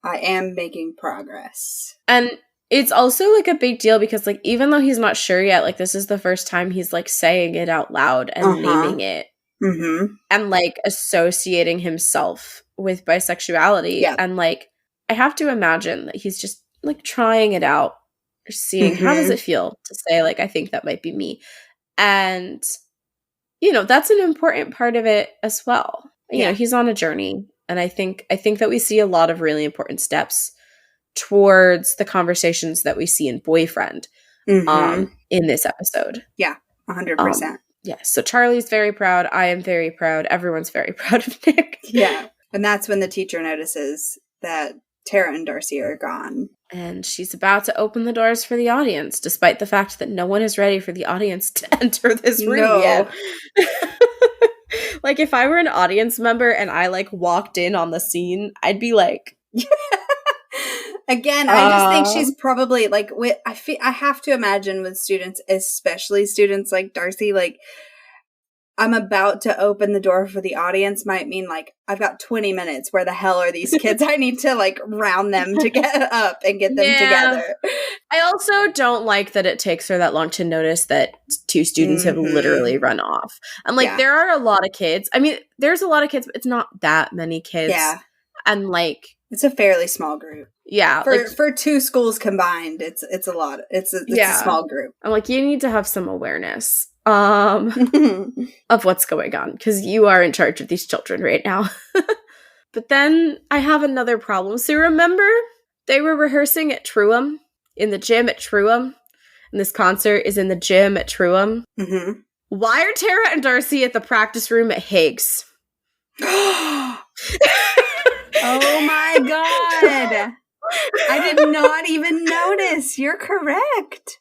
I am making progress. And it's also like a big deal because like, even though he's not sure yet, like this is the first time he's like saying it out loud and naming it. And like associating himself with bisexuality. And like, I have to imagine that he's just like trying it out, seeing how does it feel to say like, I think that might be me. And, you know, that's an important part of it as well. You know, he's on a journey. And I think that we see a lot of really important steps towards the conversations that we see in Boyfriend in this episode. Yeah, 100%. Yeah, so Charlie's very proud. I am very proud. Everyone's very proud of Nick. Yeah, and that's when the teacher notices that Tara and Darcy are gone. And she's about to open the doors for the audience, despite the fact that no one is ready for the audience to enter this room yet. Like, if I were an audience member and I, like, walked in on the scene, I'd be like... Again, I just think she's probably, like, I have to imagine with students, especially students like Darcy, like, I'm about to open the door for the audience might mean, like, I've got 20 minutes. Where the hell are these kids? I need to, like, round them to get up and get them together. I also don't like that it takes her that long to notice that two students have literally run off. And, like, there are a lot of kids. I mean, there's a lot of kids, but it's not that many kids. Yeah. And, like... It's a fairly small group. Yeah. For two schools combined, it's a lot. It's a small group. I'm like, you need to have some awareness of what's going on because you are in charge of these children right now. But then I have another problem. So remember, they were rehearsing at Truham, in the gym at Truham, and this concert is in the gym at Truham. Why are Tara and Darcy at the practice room at Higgs? Oh my god! I did not even notice. You're correct.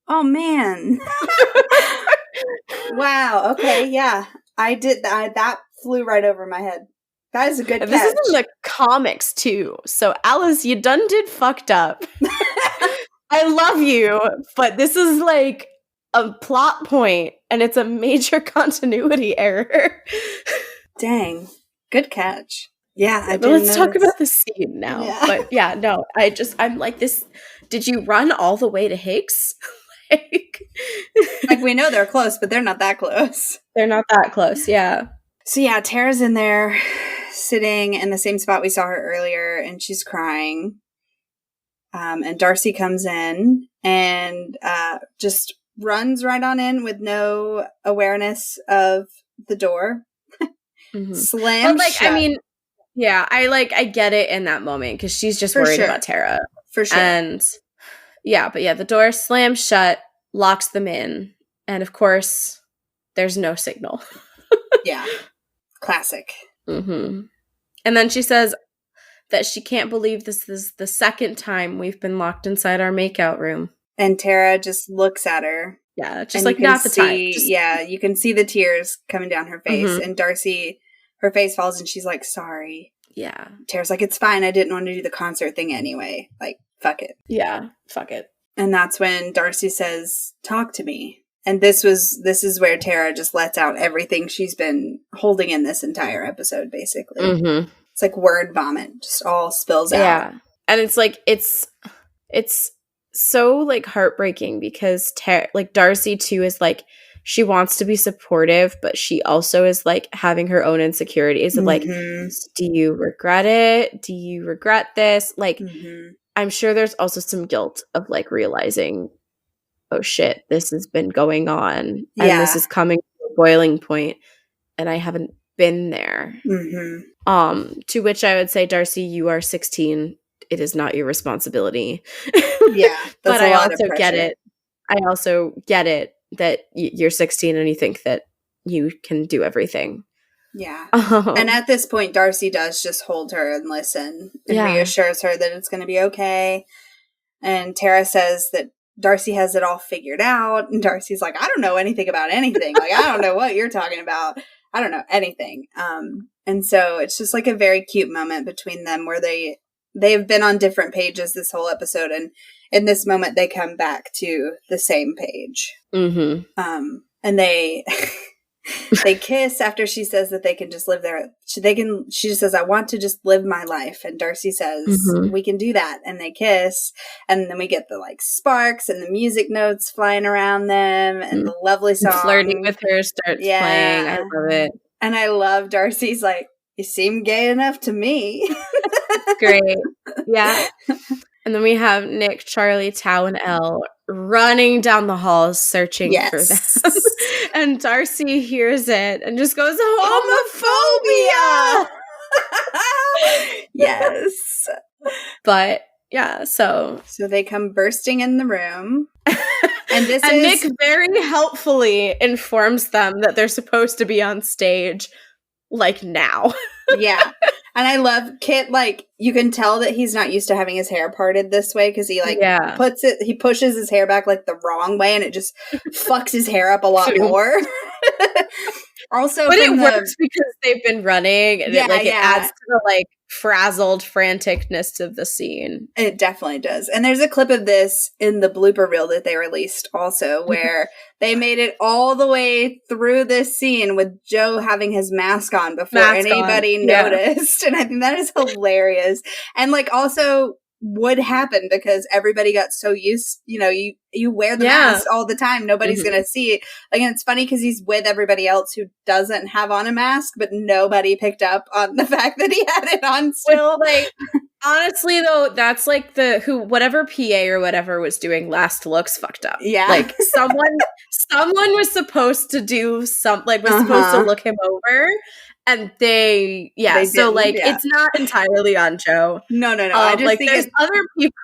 Oh man. Wow. Okay. Yeah. I did that. That flew right over my head. That is a good catch. This is in the comics too. So Alice, you done did fucked up. I love you, but this is like a plot point and it's a major continuity error. Dang. Good catch. Yeah, I did. Let's talk about the scene now. Yeah. But yeah, no, I'm like this. Did you run all the way to Higgs? Like we know they're close, but they're not that close. They're not that close, yeah. So yeah, Tara's in there sitting in the same spot we saw her earlier, and she's crying. And Darcy comes in and just runs right on in with no awareness of the door. Slam shut. I mean, yeah, I get it in that moment because she's just worried about Tara. For sure. And yeah, but yeah, the door slams shut, locks them in, and of course, there's no signal. Yeah. Classic. And then she says that she can't believe this is the second time we've been locked inside our makeout room. And Tara just looks at her. Yeah, just like not the time. Yeah, you can see the tears coming down her face. And Darcy, her face falls and she's like, sorry. Yeah. Tara's like, it's fine. I didn't want to do the concert thing anyway. Like, fuck it. Yeah, fuck it. And that's when Darcy says, talk to me. And this is where Tara just lets out everything she's been holding in this entire episode, basically. It's like word vomit, just all spills out. Yeah. And it's like, it's so like heartbreaking because like Darcy too is like, she wants to be supportive, but she also is like having her own insecurities of like, do you regret it? Do you regret this? Like, I'm sure there's also some guilt of like realizing oh shit, this has been going on and this is coming to a boiling point and I haven't been there. To which I would say, Darcy, you are 16. It is not your responsibility. Yeah. But I also get it. I also get it that you're 16 and you think that you can do everything. Yeah. And at this point, Darcy does just hold her and listen and reassures her that it's going to be okay. And Tara says that Darcy has it all figured out. And Darcy's like, I don't know anything about anything. Like, I don't know what you're talking about. I don't know anything. And so it's just like a very cute moment between them where they've been on different pages this whole episode. And in this moment, they come back to the same page. And they... they kiss after she says that they can just live there. She just says, I want to just live my life. And Darcy says, we can do that. And they kiss. And then we get the like sparks and the music notes flying around them and the lovely song. Flirting with her starts playing. I love it. And I love Darcy's like, you seem gay enough to me. Great. Yeah. And then we have Nick, Charlie, Tao, and Elle running down the halls searching for them. And Darcy hears it and just goes, homophobia! Yes. But, yeah, so they come bursting in the room. And Nick very helpfully informs them that they're supposed to be on stage, like, now. Yeah. And I love Kit, like, you can tell that he's not used to having his hair parted this way because he, like, he pushes his hair back, like, the wrong way and it just fucks his hair up a lot more. Also, but it works because they've been running and it adds to the, like, frazzled franticness of the scene. It definitely does. And there's a clip of this in the blooper reel that they released also where they made it all the way through this scene with Joe having his mask on before anybody noticed. And I think that is hilarious. And like also would happen because everybody got so used, you wear the mask all the time. Nobody's going to see it. Like, and it's funny because he's with everybody else who doesn't have on a mask, but nobody picked up on the fact that he had it on still. Like, honestly though, that's like whatever PA or whatever was doing last looks fucked up. Yeah. Like someone was supposed to do supposed to look him over. And they so like it's not entirely on Joe. No. I just think there's other people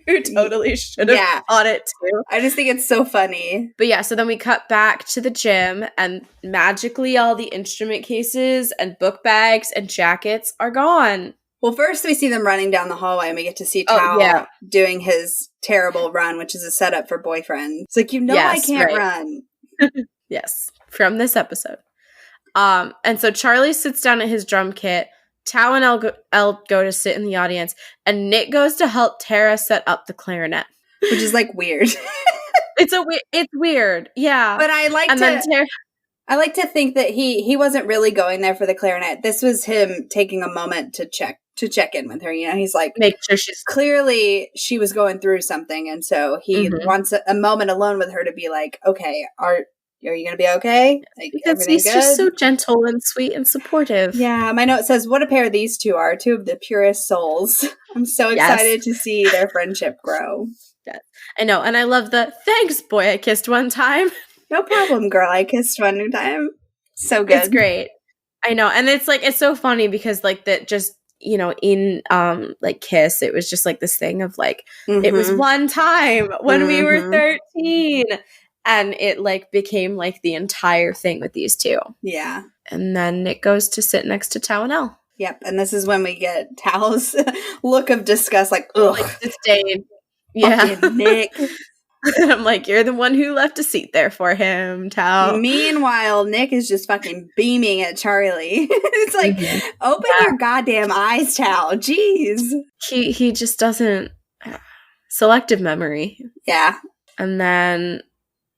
who totally should have on it too. I just think it's so funny. But yeah, so then we cut back to the gym and magically all the instrument cases and book bags and jackets are gone. Well, first we see them running down the hallway and we get to see Tao doing his terrible run, which is a setup for boyfriend. It's like, I can't run. Yes, from this episode. And so Charlie sits down at his drum kit. Tao and Elle go to sit in the audience, and Nick goes to help Tara set up the clarinet, which is like weird. It's weird, yeah. But I like to think that he wasn't really going there for the clarinet. This was him taking a moment to check in with her. He's like, make sure she's clearly she was going through something, and so he wants a moment alone with her to be like, okay, Are you going to be okay? Like, because he's just so gentle and sweet and supportive. Yeah, my note says, what a pair these two are. Two of the purest souls. I'm so excited to see their friendship grow. Yes. I know. And I love the, thanks, boy, I kissed one time. No problem, girl. I kissed one time. So good. It's great. I know. And it's like, it's so funny because like that just, in like Kiss, it was just like this thing of like, it was one time when we were 13. And it like became like the entire thing with these two. Yeah. And then Nick goes to sit next to Tao and Elle. Yep. And this is when we get Tao's look of disgust, like, ugh. Like disdain. Yeah. Nick. I'm like, you're the one who left a seat there for him, Tao. Meanwhile, Nick is just fucking beaming at Charlie. It's like, open your goddamn eyes, Tao. Jeez. He just doesn't. Selective memory. Yeah. And then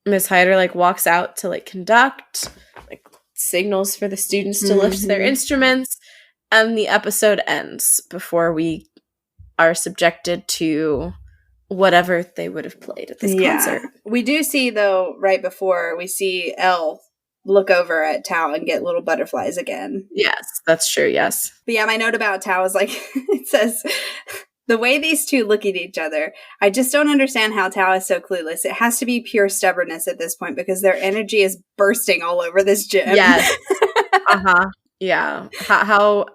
Miss Hyder like walks out to like conduct, like signals for the students to lift their instruments, and the episode ends before we are subjected to whatever they would have played at this concert. We do see though, right before we see Elle look over at Tao and get little butterflies again. Yes, that's true. Yes. But yeah, my note about Tao is like, it says, The way these two look at each other, I just don't understand how Tao is so clueless. It has to be pure stubbornness at this point because their energy is bursting all over this gym. Yes. Uh-huh. Yeah. How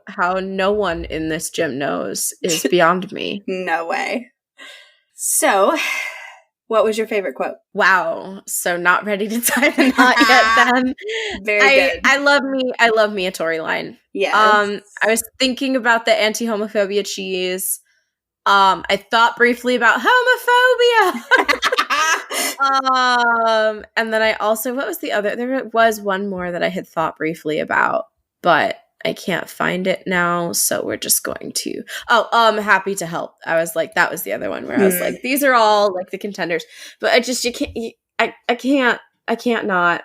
no one in this gym knows is beyond me. No way. So, what was your favorite quote? Wow. So not ready to dive in that yet then. Very good. I love me a Tory line. Yeah. I was thinking about the anti-homophobia cheese. I thought briefly about homophobia. And then I also, what was the other? There was one more that I had thought briefly about, but I can't find it now. So we're just going to, happy to help. I was like, that was the other one where I was like, these are all like the contenders, but I can't not.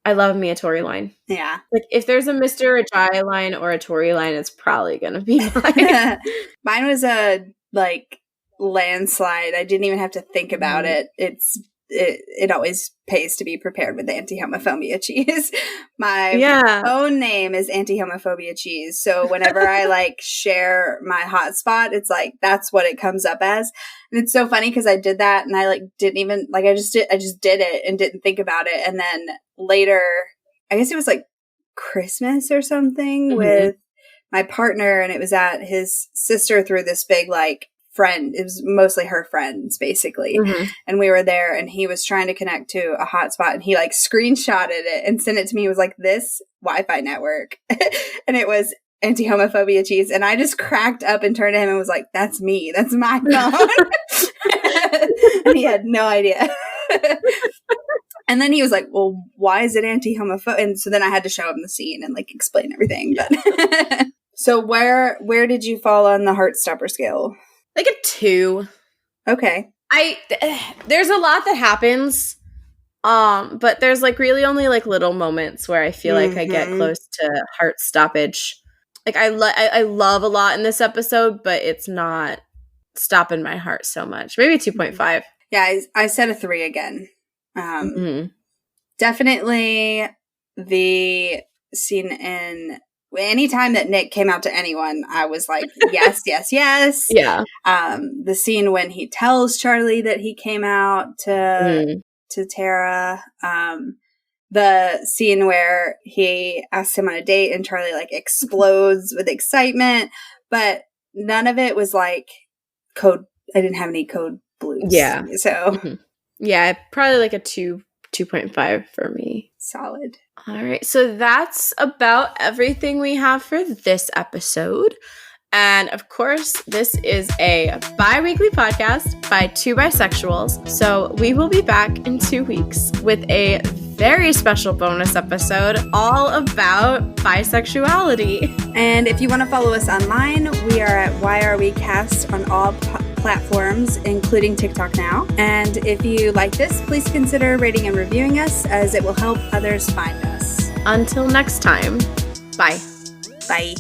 I love me a Tory line. Yeah. Like if there's a Mr. Ajay line or a Tory line, it's probably going to be mine. Mine was a like landslide. I didn't even have to think about it. It always pays to be prepared with anti-homophobia cheese. My own name is anti-homophobia cheese. So whenever I like share my hotspot, it's like, that's what it comes up as. And it's so funny because I did that and I like didn't even like, I just did it and didn't think about it. And then later, I guess it was like Christmas or something with my partner, and it was at his sister threw this big like friend. It was mostly her friends basically. And we were there and he was trying to connect to a hotspot and he like screenshotted it and sent it to me. He was like, this Wi-Fi network. And it was anti-homophobia cheese. And I just cracked up and turned to him and was like, that's me. That's my phone. And he had no idea. And then he was like, well, why is it anti-homophobic? And so then I had to show him the scene and like explain everything. But so where did you fall on the Heartstopper scale? Like a 2. Okay. There's a lot that happens, but there's like really only like little moments where I feel like I get close to heart stoppage. Like I love a lot in this episode, but it's not stopping my heart so much. Maybe 2.5. Yeah, I said a 3 again. Definitely the scene in anytime that Nick came out to anyone, I was like, yes, yes, yes. Yeah. The scene when he tells Charlie that he came out to Tara. The scene where he asks him on a date and Charlie like explodes with excitement, but none of it was like code. I didn't have any code blues. Yeah. So yeah, probably like a 2.5 for me. Solid. All right. So that's about everything we have for this episode. And of course, this is a bi-weekly podcast by two bisexuals. So we will be back in 2 weeks with a very special bonus episode all about bisexuality. And if you want to follow us online, we are at Why Are We Cast on all platforms, including TikTok now. And if you like this, please consider rating and reviewing us, as it will help others find us. Until next time, bye. Bye.